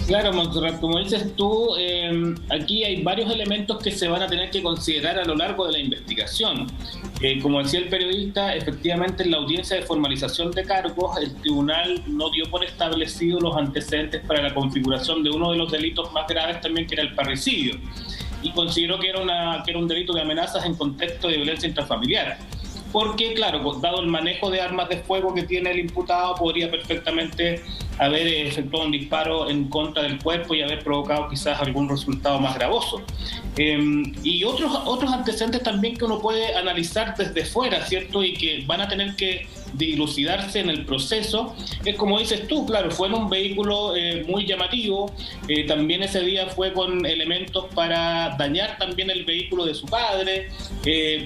Claro, Montserrat, como dices tú, aquí hay varios elementos que se van a tener que considerar a lo largo de la investigación. Como decía el periodista, efectivamente en la audiencia de formalización de cargos, el tribunal no dio por establecido los antecedentes para la configuración de uno de los delitos más graves también, que era el parricidio. Y consideró que era un delito de amenazas en contexto de violencia intrafamiliar. Porque, claro, dado el manejo de armas de fuego que tiene el imputado, podría perfectamente haber efectuado un disparo en contra del cuerpo y haber provocado quizás algún resultado más gravoso. Y otros antecedentes también que uno puede analizar desde fuera, ¿cierto? Y que van a tener que dilucidarse en el proceso, es como dices tú, claro, fue en un vehículo muy llamativo, también ese día fue con elementos para dañar también el vehículo de su padre,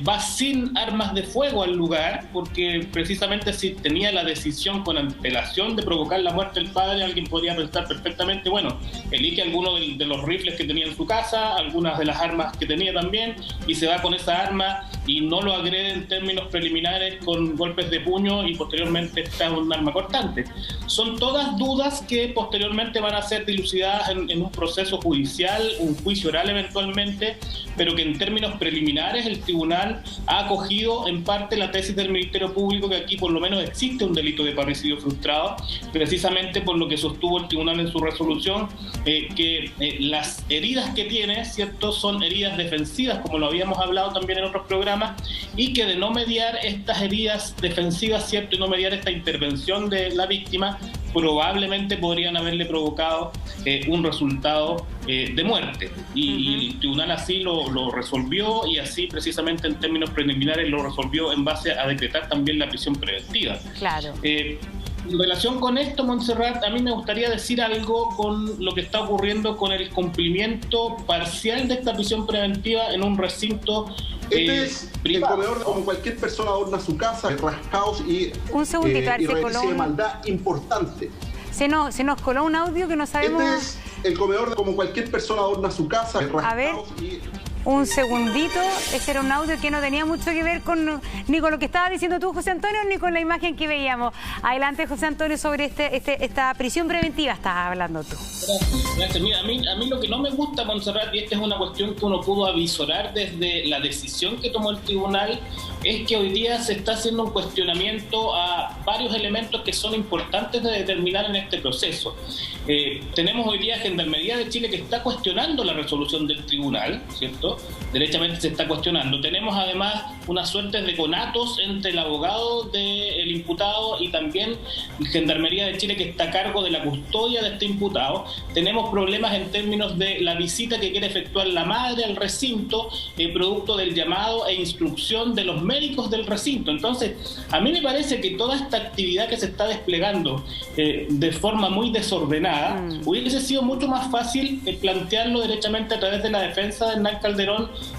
va sin armas de fuego al lugar, porque precisamente si tenía la decisión con antelación de provocar la muerte del padre, alguien podría pensar perfectamente, bueno, elige alguno de los rifles que tenía en su casa, algunas de las armas que tenía también, y se va con esa arma y no lo agrede en términos preliminares con golpes de puño y posteriormente está un arma cortante. Son todas dudas que posteriormente van a ser dilucidadas en un proceso judicial, un juicio oral eventualmente, pero que en términos preliminares el tribunal ha acogido en parte la tesis del Ministerio Público que aquí por lo menos existe un delito de parricidio frustrado, precisamente por lo que sostuvo el tribunal en su resolución, que las heridas que tiene, ¿cierto?, son heridas defensivas, como lo habíamos hablado también en otros programas, y que de no mediar estas heridas defensivas, ¿cierto?, y no mediar esta intervención de la víctima, probablemente podrían haberle provocado un resultado de muerte. Y el tribunal así lo resolvió, y así precisamente en términos preliminares lo resolvió en base a decretar también la prisión preventiva. Claro. En relación con esto, Montserrat, a mí me gustaría decir algo con lo que está ocurriendo con el cumplimiento parcial de esta prisión preventiva en un recinto es privado. El comedor, como cualquier persona adorna su casa, rascaos y un segundito, y de maldad importante. Se nos coló un audio que no sabemos. Este es el comedor, como cualquier persona adorna su casa, a ver, un segundito, ese era un audio que no tenía mucho que ver ni con lo que estabas diciendo tú, José Antonio, ni con la imagen que veíamos. Adelante, José Antonio, sobre esta prisión preventiva estabas hablando tú. Gracias. Mira, a mí lo que no me gusta, Montserrat, y esta es una cuestión que uno pudo avisorar desde la decisión que tomó el tribunal, es que hoy día se está haciendo un cuestionamiento a varios elementos que son importantes de determinar en este proceso. Tenemos hoy día Gendarmería de Chile que está cuestionando la resolución del tribunal, ¿cierto? Derechamente se está cuestionando. Tenemos además unas suertes de conatos entre el abogado del imputado y también Gendarmería de Chile que está a cargo de la custodia de este imputado. Tenemos problemas en términos de la visita que quiere efectuar la madre al recinto, producto del llamado e instrucción de los médicos del recinto. Entonces, a mí me parece que toda esta actividad que se está desplegando de forma muy desordenada, hubiese sido mucho más fácil plantearlo derechamente a través de la defensa de Hernán Calderón,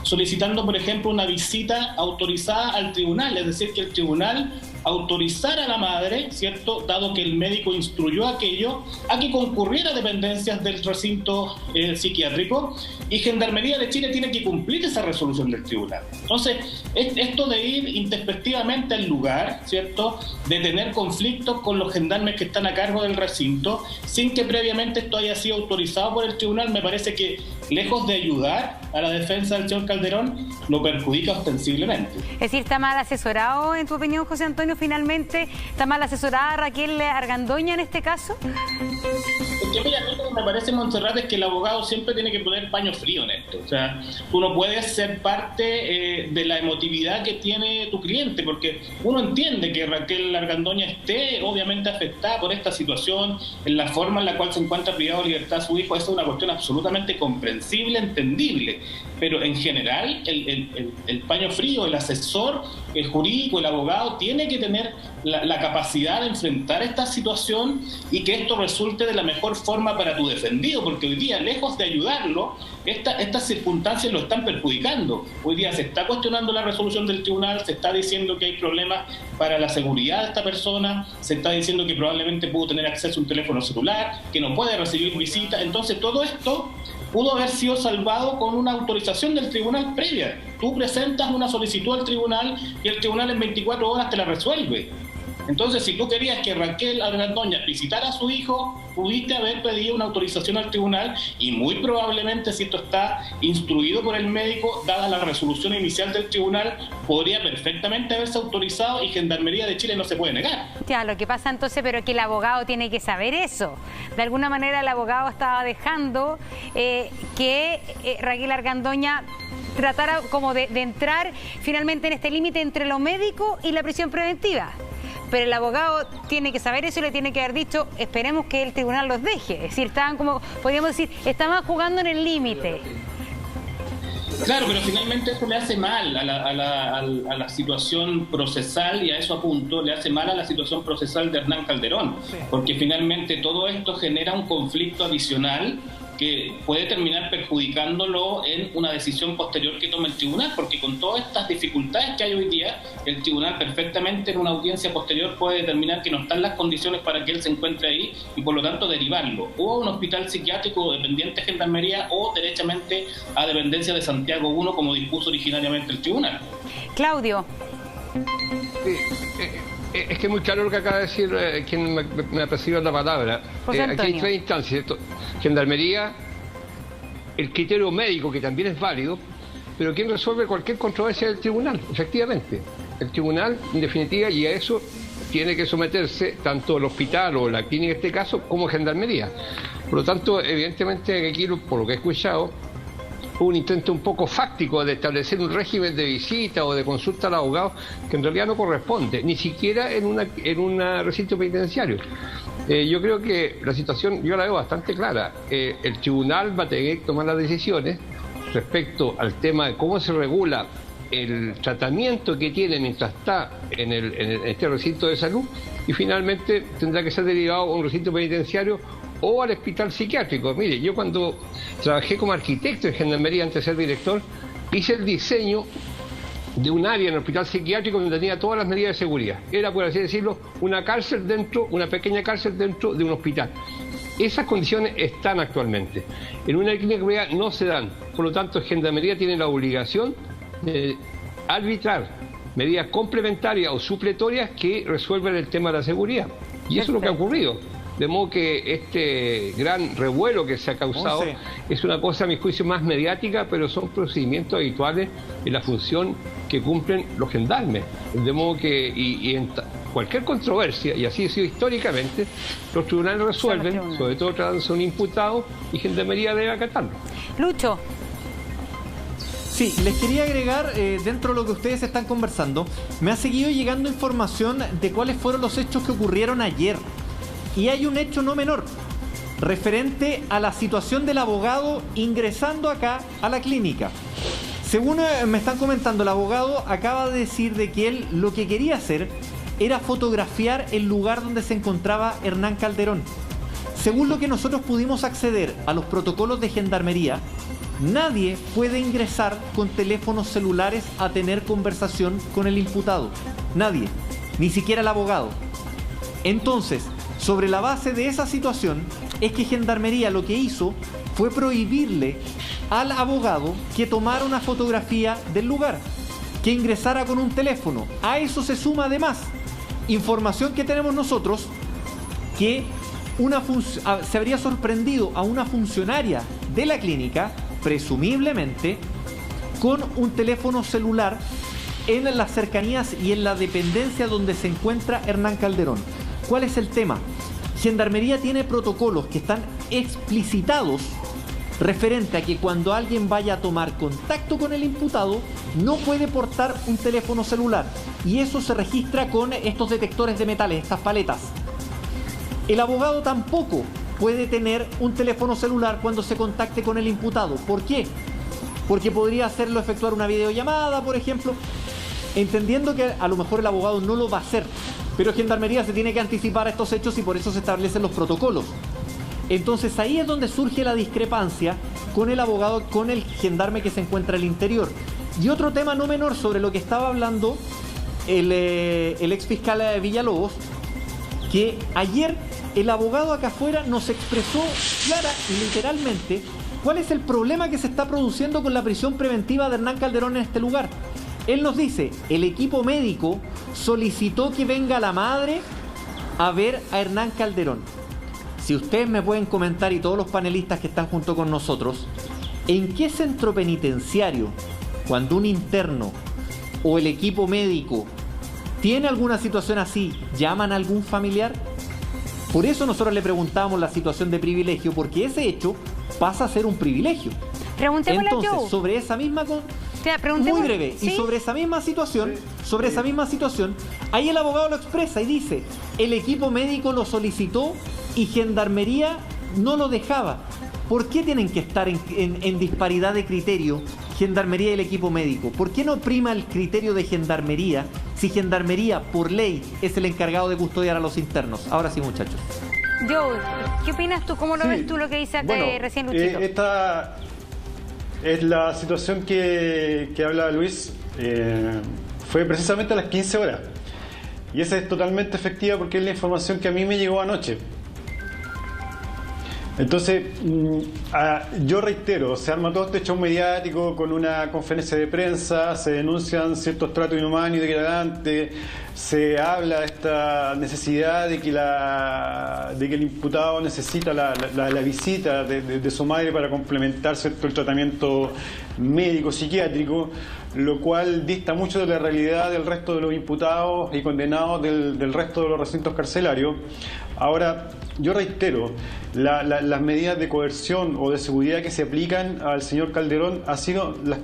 solicitando, por ejemplo, una visita autorizada al tribunal, es decir, que el tribunal autorizar a la madre, ¿cierto?, dado que el médico instruyó aquello, a que concurriera a dependencias del recinto psiquiátrico, y Gendarmería de Chile tiene que cumplir esa resolución del tribunal. Entonces, esto de ir introspectivamente al lugar, ¿cierto?, de tener conflictos con los gendarmes que están a cargo del recinto, sin que previamente esto haya sido autorizado por el tribunal, me parece que, lejos de ayudar a la defensa del señor Calderón, lo perjudica ostensiblemente. Es decir, ¿está mal asesorado, en tu opinión, José Antonio, finalmente? ¿Está mal asesorada Raquel Argandoña en este caso? Porque mira, lo que me parece, Montserrat, es que el abogado siempre tiene que poner paño frío en esto. O sea, tú no puedes ser parte de la emotividad que tiene tu cliente, porque uno entiende que Raquel Argandoña esté obviamente afectada por esta situación, en la forma en la cual se encuentra privado de libertad su hijo. Eso es una cuestión absolutamente comprensible, entendible, pero en general el paño frío, el asesor, el jurídico, el abogado tiene que tener la capacidad de enfrentar esta situación y que esto resulte de la mejor forma para tu defendido, porque hoy día, lejos de ayudarlo, estas circunstancias lo están perjudicando. Hoy día se está cuestionando la resolución del tribunal, se está diciendo que hay problemas para la seguridad de esta persona, se está diciendo que probablemente pudo tener acceso a un teléfono celular, que no puede recibir visitas. Entonces todo esto pudo haber sido salvado con una autorización del tribunal previa. Tú presentas una solicitud al tribunal y el tribunal en 24 horas te la resuelve. Entonces, si tú querías que Raquel Argandoña visitara a su hijo, pudiste haber pedido una autorización al tribunal, y muy probablemente, si esto está instruido por el médico, dada la resolución inicial del tribunal, podría perfectamente haberse autorizado, y Gendarmería de Chile no se puede negar. Ya, lo que pasa entonces, pero que el abogado tiene que saber eso. De alguna manera el abogado estaba dejando que Raquel Argandoña tratara como de entrar finalmente en este límite entre lo médico y la prisión preventiva. Pero el abogado tiene que saber eso y le tiene que haber dicho, esperemos que el tribunal los deje. Es decir, estaban como, podríamos decir, estaban jugando en el límite. Claro, pero finalmente eso le hace mal a la situación procesal, y a eso apunto, le hace mal a la situación procesal de Hernán Calderón, porque finalmente todo esto genera un conflicto adicional que puede terminar perjudicándolo en una decisión posterior que tome el tribunal, porque con todas estas dificultades que hay hoy día, el tribunal perfectamente en una audiencia posterior puede determinar que no están las condiciones para que él se encuentre ahí, y por lo tanto derivarlo o a un hospital psiquiátrico dependiente de Gendarmería o derechamente a dependencia de Santiago 1, como dispuso originariamente el tribunal. Claudio. Es que es muy claro lo que acaba de decir quien me ha presidido la palabra. Aquí hay tres instancias. Gendarmería, el criterio médico, que también es válido, pero quien resuelve cualquier controversia del tribunal, efectivamente. El tribunal, en definitiva, y a eso tiene que someterse tanto el hospital o la clínica en este caso, como Gendarmería. Por lo tanto, evidentemente, aquí, por lo que he escuchado, un intento un poco fáctico de establecer un régimen de visita o de consulta al abogado que en realidad no corresponde, ni siquiera en un recinto penitenciario. Yo creo que la situación, yo la veo bastante clara. El tribunal va a tener que tomar las decisiones respecto al tema de cómo se regula el tratamiento que tiene mientras está en este recinto de salud, y finalmente tendrá que ser derivado a un recinto penitenciario o al hospital psiquiátrico. Mire, yo cuando trabajé como arquitecto en Gendarmería antes de ser director, hice el diseño de un área en el hospital psiquiátrico donde tenía todas las medidas de seguridad. Era, por así decirlo, una pequeña cárcel dentro de un hospital. Esas condiciones están actualmente. En una clínica privada no se dan. Por lo tanto, Gendarmería tiene la obligación de arbitrar medidas complementarias o supletorias que resuelvan el tema de la seguridad. Y eso es lo que ha ocurrido. De modo que este gran revuelo que se ha causado es una cosa, a mi juicio, más mediática, pero son procedimientos habituales en la función que cumplen los gendarmes. De modo que, y en cualquier controversia, y así ha sido históricamente, los tribunales resuelven, sobre todo tratándose de un imputado, y Gendarmería debe acatarlo. Lucho. Sí, les quería agregar, dentro de lo que ustedes están conversando, me ha seguido llegando información de cuáles fueron los hechos que ocurrieron ayer. Y hay un hecho no menor, referente a la situación del abogado ingresando acá a la clínica. Según me están comentando, el abogado acaba de decir de que él lo que quería hacer era fotografiar el lugar donde se encontraba Hernán Calderón. Según lo que nosotros pudimos acceder a los protocolos de Gendarmería, nadie puede ingresar con teléfonos celulares a tener conversación con el imputado. Nadie. ni siquiera el abogado. Entonces, sobre la base de esa situación, es que Gendarmería lo que hizo fue prohibirle al abogado que tomara una fotografía del lugar, que ingresara con un teléfono. A eso se suma además información que tenemos nosotros, que se habría sorprendido a una funcionaria de la clínica, presumiblemente, con un teléfono celular en las cercanías y en la dependencia donde se encuentra Hernán Calderón. ¿Cuál es el tema? Gendarmería tiene protocolos que están explicitados referente a que cuando alguien vaya a tomar contacto con el imputado no puede portar un teléfono celular, y eso se registra con estos detectores de metales, estas paletas. El abogado tampoco puede tener un teléfono celular cuando se contacte con el imputado. ¿Por qué? Porque podría hacerlo efectuar una videollamada, por ejemplo, entendiendo que a lo mejor el abogado no lo va a hacer, pero Gendarmería se tiene que anticipar a estos hechos y por eso se establecen los protocolos. Entonces ahí es donde surge la discrepancia con el abogado, con el gendarme que se encuentra al interior. Y otro tema no menor sobre lo que estaba hablando el ex fiscal Villalobos, que ayer el abogado acá afuera nos expresó clara y literalmente cuál es el problema que se está produciendo con la prisión preventiva de Hernán Calderón en este lugar. Él nos dice, el equipo médico solicitó que venga la madre a ver a Hernán Calderón. Si ustedes me pueden comentar, y todos los panelistas que están junto con nosotros, ¿en qué centro penitenciario, cuando un interno o el equipo médico tiene alguna situación así, llaman a algún familiar? Por eso nosotros le preguntamos la situación de privilegio, porque ese hecho pasa a ser un privilegio. Preguntémosle Entonces, a Joe. sobre esa misma... Muy breve. ¿Sí? Y sobre esa misma situación, ahí el abogado lo expresa y dice, el equipo médico lo solicitó y Gendarmería no lo dejaba. ¿Por qué tienen que estar en disparidad de criterio Gendarmería y el equipo médico? ¿Por qué no prima el criterio de Gendarmería si Gendarmería, por ley, es el encargado de custodiar a los internos? Ahora sí, muchachos. Joe, ¿qué opinas tú? ¿Cómo lo ves tú lo que dice acá recién Luchito? Esta es la situación que habla Luis. Fue precisamente a las 15 horas. Y esa es totalmente efectiva porque es la información que a mí me llegó anoche. Entonces, yo reitero, se arma todo este show mediático con una conferencia de prensa, se denuncian ciertos tratos inhumanos y degradantes, se habla de esta necesidad de que el imputado necesita la visita de su madre para complementar el tratamiento médico psiquiátrico, lo cual dista mucho de la realidad del resto de los imputados y condenados del resto de los recintos carcelarios. Ahora, yo reitero, las medidas de coerción o de seguridad que se aplican al señor Calderón han sido las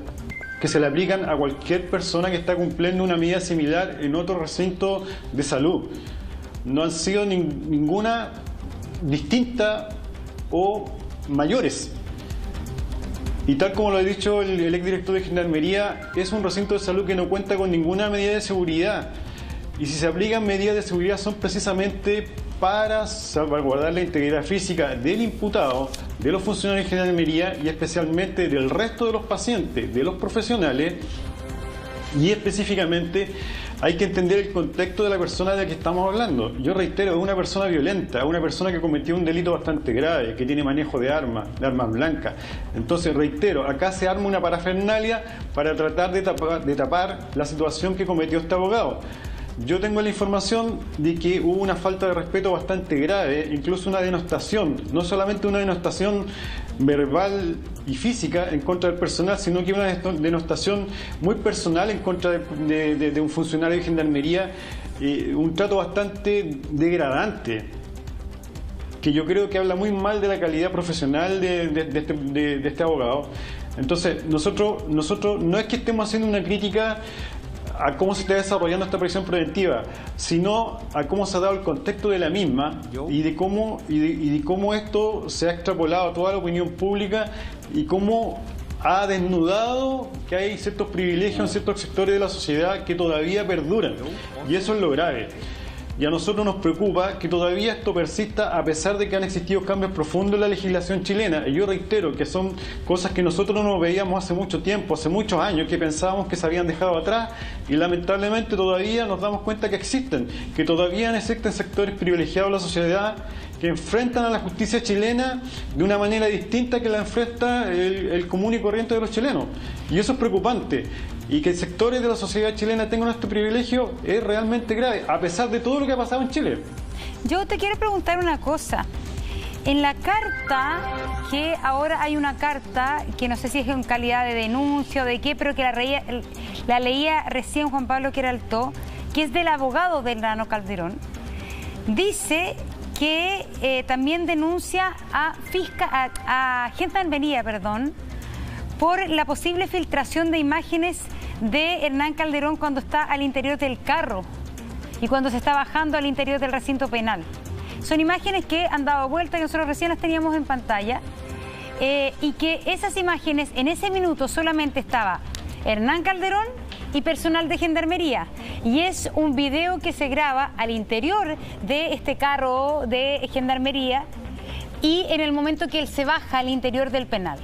que se le aplican a cualquier persona que está cumpliendo una medida similar en otro recinto de salud. No han sido ninguna distinta o mayores. Y tal como lo ha dicho el exdirector de Gendarmería, es un recinto de salud que no cuenta con ninguna medida de seguridad. Y si se aplican medidas de seguridad son precisamente para salvaguardar la integridad física del imputado, de los funcionarios de Gendarmería y especialmente del resto de los pacientes, de los profesionales. Y específicamente hay que entender el contexto de la persona de la que estamos hablando. Yo reitero, es una persona violenta, una persona que cometió un delito bastante grave, que tiene manejo de armas blancas. Entonces, reitero, acá se arma una parafernalia para tratar de tapar la situación que cometió este abogado. Yo tengo la información de que hubo una falta de respeto bastante grave, incluso una denostación, no solamente una denostación verbal y física en contra del personal, sino que una denostación muy personal en contra de un funcionario de Gendarmería, un trato bastante degradante, que yo creo que habla muy mal de la calidad profesional de este abogado. Entonces, nosotros no es que estemos haciendo una crítica a cómo se está desarrollando esta prisión preventiva, sino a cómo se ha dado el contexto de la misma y de cómo esto se ha extrapolado a toda la opinión pública y cómo ha desnudado que hay ciertos privilegios en ciertos sectores de la sociedad que todavía perduran. Y eso es lo grave. Y a nosotros nos preocupa que todavía esto persista a pesar de que han existido cambios profundos en la legislación chilena. Y yo reitero que son cosas que nosotros no veíamos hace mucho tiempo, hace muchos años, que pensábamos que se habían dejado atrás y lamentablemente todavía nos damos cuenta que existen, que todavía existen sectores privilegiados de la sociedad que enfrentan a la justicia chilena de una manera distinta que la enfrenta el común y corriente de los chilenos. Y eso es preocupante. Y que sectores de la sociedad chilena tengan este privilegio es realmente grave, a pesar de todo lo que ha pasado en Chile. Yo te quiero preguntar una cosa. En la carta, que ahora hay una carta, que no sé si es en calidad de denuncia o de qué, pero que la leía recién Juan Pablo Queraltó, que es del abogado de Hernán Calderón, dice que también denuncia a Gendarmería, por la posible filtración de imágenes de Hernán Calderón cuando está al interior del carro y cuando se está bajando al interior del recinto penal. Son imágenes que han dado vuelta y nosotros recién las teníamos en pantalla, y que esas imágenes, en ese minuto solamente estaba Hernán Calderón y personal de Gendarmería. Y es un video que se graba al interior de este carro de Gendarmería y en el momento que él se baja al interior del penal.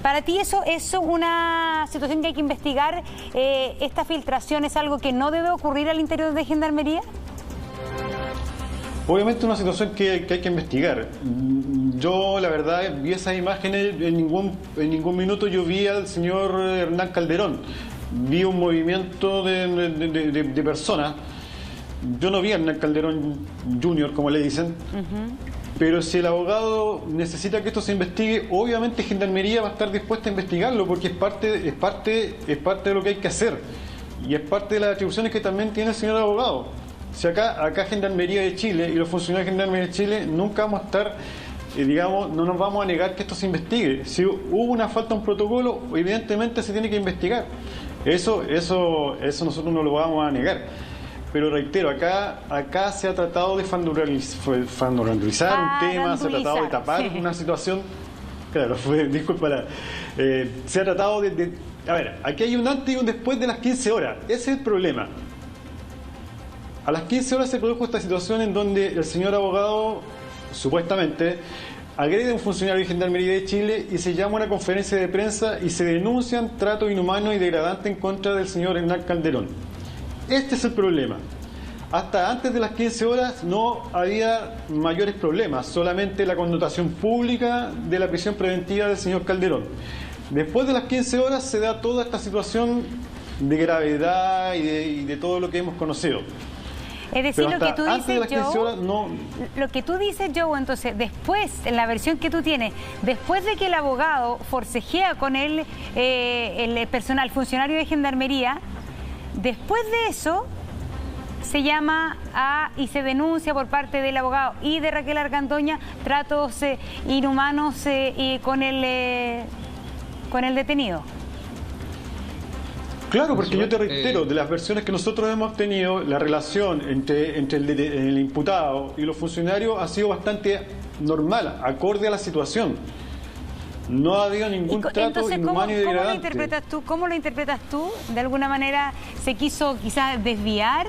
¿Para ti eso es una situación que hay que investigar? ¿Esta filtración es algo que no debe ocurrir al interior de Gendarmería? Obviamente una situación que hay que investigar. Yo, la verdad, vi esas imágenes, en ningún minuto yo vi al señor Hernán Calderón. Vi un movimiento de personas. Yo no vi a Hernán Calderón Jr., como le dicen. Pero si el abogado necesita que esto se investigue, obviamente Gendarmería va a estar dispuesta a investigarlo, porque es parte de lo que hay que hacer. Y es parte de las atribuciones que también tiene el señor abogado. Si acá Gendarmería de Chile y los funcionarios de Gendarmería de Chile nunca vamos a estar, no nos vamos a negar que esto se investigue. Si hubo una falta a un protocolo, evidentemente se tiene que investigar. Eso nosotros no lo vamos a negar. Pero reitero, acá se ha tratado de fanduralizar un tema, se ha tratado de tapar una situación. Claro, disculpa. Se ha tratado a ver, aquí hay un antes y un después de las 15 horas. Ese es el problema. A las 15 horas se produjo esta situación en donde el señor abogado, supuestamente, agrede a un funcionario de Gendarmería de Chile y se llama a una conferencia de prensa y se denuncian trato inhumano y degradante en contra del señor Hernán Calderón. Este es el problema. Hasta antes de las 15 horas no había mayores problemas, solamente la connotación pública de la prisión preventiva del señor Calderón. Después de las 15 horas se da toda esta situación de gravedad y de todo lo que hemos conocido. Es decir, lo que tú dices, Joe, lo que tú dices, Joe, entonces, después, en la versión que tú tienes, después de que el abogado forcejea con el personal funcionario de Gendarmería, después de eso se llama y se denuncia por parte del abogado y de Raquel Argandoña tratos inhumanos con el detenido. Claro, porque yo te reitero, de las versiones que nosotros hemos tenido, la relación entre el imputado y los funcionarios ha sido bastante normal, acorde a la situación. No ha habido ningún trato inhumano y degradante. ¿Cómo lo interpretas tú? ¿De alguna manera se quiso quizás desviar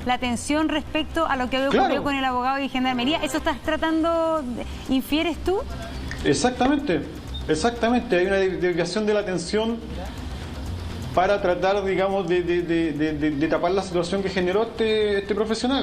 la atención respecto a lo que había ocurrido con el abogado de Gendarmería? ¿Eso estás tratando, infieres tú? Exactamente. Hay una desviación de la atención para tratar, digamos, de tapar la situación que generó este profesional.